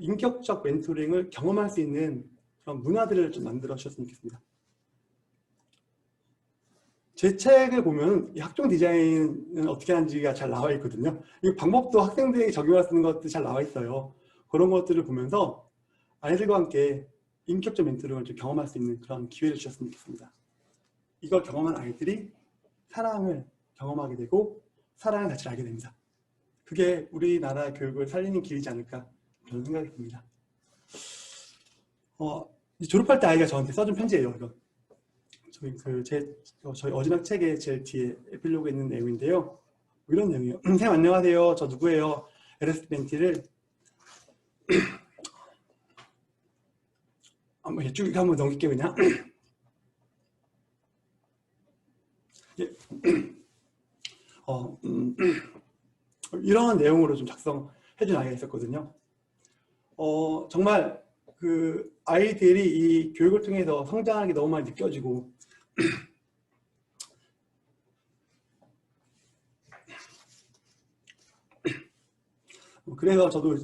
인격적 멘토링을 경험할 수 있는 그런 문화들을 좀 만들어 주셨으면 좋겠습니다. 제 책을 보면 이 학종 디자인은 어떻게 하는지가 잘 나와 있거든요. 이 방법도 학생들에게 적용할 수 있는 것들이 잘 나와 있어요. 그런 것들을 보면서 아이들과 함께 인격적 멘토링을 좀 경험할 수 있는 그런 기회를 주셨으면 좋겠습니다. 이걸 경험한 아이들이 사랑을 경험하게 되고 사랑의 가치를 알게 됩니다. 그게 우리나라 교육을 살리는 길이지 않을까 그런 생각이 듭니다. 졸업할 때 아이가 저한테 써준 편지예요. 이거. 저희 어진학 책의 제일 뒤에 에필로그에 있는 내용인데요. 이런 내용이에요. 선생님 안녕하세요. 저 누구예요? LS 멘티를 한번 쭉 한번 넘길게요, 그냥. 예. 이런 내용으로 좀 작성해준 아이가 있었거든요. 정말 그 아이들이 이 교육을 통해서 성장하는 게 너무 많이 느껴지고 그래서 저도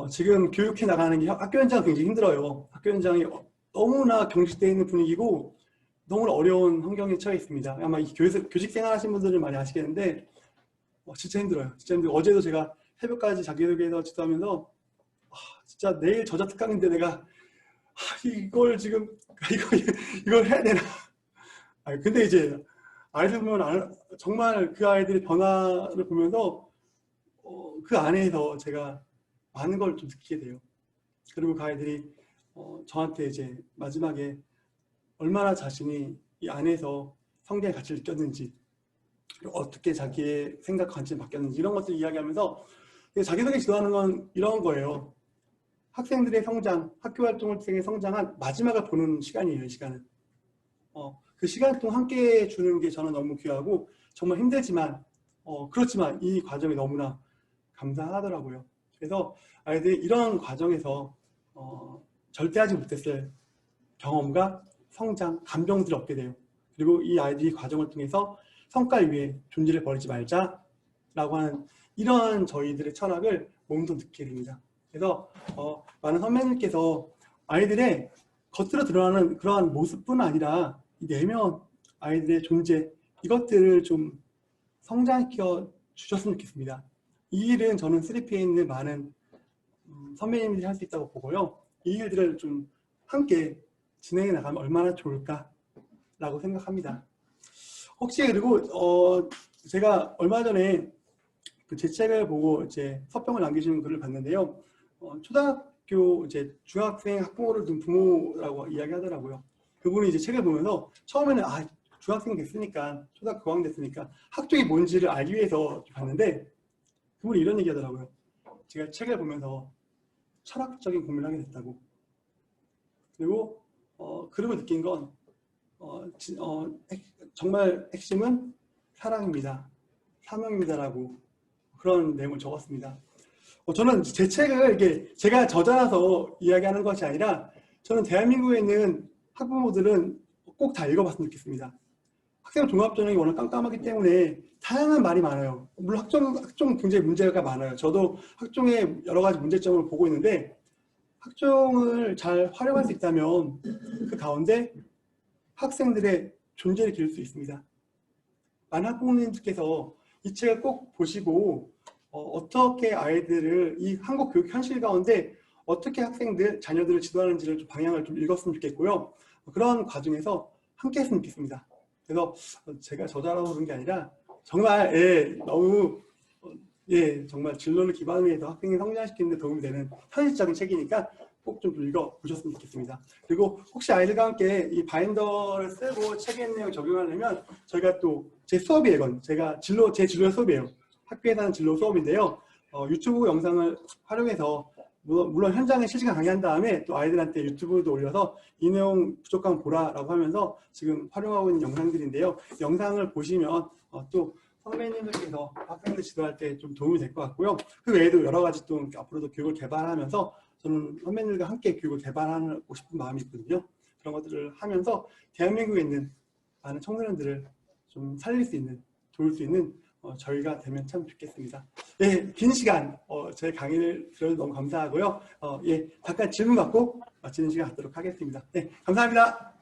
지금 교육해 나가는 게 학교 현장이 굉장히 힘들어요. 학교 현장이 너무나 경직되어 있는 분위기고 너무나 어려운 환경에 처해 있습니다. 아마 이 교직 생활하신 분들은 많이 아시겠는데 진짜 힘들어요. 진짜 힘들어요. 어제도 제가 새벽까지 자기소개서 지도하면서 진짜 내일 저자 특강인데 내가 이걸 지금 이걸 해야 되나? 근데 이제 아이들 보면 정말 그 아이들의 변화를 보면서 그 안에서 제가 많은 걸 좀 느끼게 돼요. 그리고 그 아이들이 저한테 이제 마지막에 얼마나 자신이 이 안에서 성장의 가치를 느꼈는지, 어떻게 자기의 생각 관점이 바뀌었는지 이런 것들을 이야기하면서 자기소개 지도하는 건 이런 거예요. 학생들의 성장, 학교 활동생의 성장한 마지막을 보는 시간이에요. 이 시간은. 그 시간 동안 함께 주는 게 저는 너무 귀하고 정말 힘들지만 그렇지만 이 과정이 너무나 감사하더라고요. 그래서 아이들이 이런 과정에서 절대 하지 못했을 경험과 성장, 감정들을 얻게 돼요. 그리고 이 아이들이 과정을 통해서 성과 위에 존재를 버리지 말자라고 하는 이런 저희들의 철학을 몸소 느끼게 됩니다. 그래서 많은 선배님께서 아이들의 겉으로 드러나는 그러한 모습뿐 아니라 이 내면 아이들의 존재 이것들을 좀 성장시켜 주셨으면 좋겠습니다. 이 일은 저는 3P에 있는 많은 선배님들이 할 수 있다고 보고요. 이 일들을 좀 함께 진행해 나가면 얼마나 좋을까라고 생각합니다. 혹시 그리고 제가 얼마 전에 제 책을 보고 이제 서평을 남기신 글을 봤는데요. 초등학교 이제 중학생 학부모를 둔 부모라고 이야기하더라고요. 그분이 이제 책을 보면서 처음에는 중학생 됐으니까 초등학교 고학년 됐으니까 학종이 뭔지를 알기 위해서 봤는데 그분이 이런 얘기하더라고요. 제가 책을 보면서 철학적인 고민을 하게 됐다고. 그리고 느낀 건 정말 핵심은 사랑입니다. 사명입니다라고 그런 내용을 적었습니다. 저는 제 책을 이게 제가 저자라서 이야기하는 것이 아니라 저는 대한민국에 있는 학부모들은 꼭 다 읽어봤으면 좋겠습니다. 학생 종합전형이 워낙 깜깜하기 때문에 다양한 말이 많아요. 물론 학종 굉장히 문제가 많아요. 저도 학종의 여러 가지 문제점을 보고 있는데 학종을 잘 활용할 수 있다면 그 가운데 학생들의 존재를 기를 수 있습니다. 많은 학부모님들께서 이 책을 꼭 보시고 어떻게 아이들을 이 한국 교육 현실 가운데 어떻게 학생들, 자녀들을 지도하는지를 좀 방향을 좀 읽었으면 좋겠고요. 그런 과정에서 함께 했으면 좋겠습니다. 그래서 제가 저자라고 그런 게 아니라 정말 너무 정말 진로를 기반으로 해서 학생을 성장시키는 데 도움이 되는 현실적인 책이니까 꼭 좀 읽어보셨으면 좋겠습니다. 그리고 혹시 아이들과 함께 이 바인더를 쓰고 책의 내용을 적용하려면 저희가 또 제 수업이에요. 이건 제 진로의 수업이에요. 학교에서 하는 진로 수업인데요. 유튜브 영상을 활용해서 물론 현장에 실시간 강의한 다음에 또 아이들한테 유튜브도 올려서 이 내용 부족하면 보라라고 하면서 지금 활용하고 있는 영상들인데요. 영상을 보시면 또 선배님들께서 학생들 지도할 때 좀 도움이 될 것 같고요. 그 외에도 여러 가지 또 앞으로도 교육을 개발하면서 저는 선배님들과 함께 교육을 개발하고 싶은 마음이 있거든요. 그런 것들을 하면서 대한민국에 있는 많은 청소년들을 좀 살릴 수 있는, 도울 수 있는 저희가 되면 참 좋겠습니다. 긴 시간 제 강의를 들어주셔서 너무 감사하고요. 잠깐 질문 받고 마치는 시간 갖도록 하겠습니다. 감사합니다.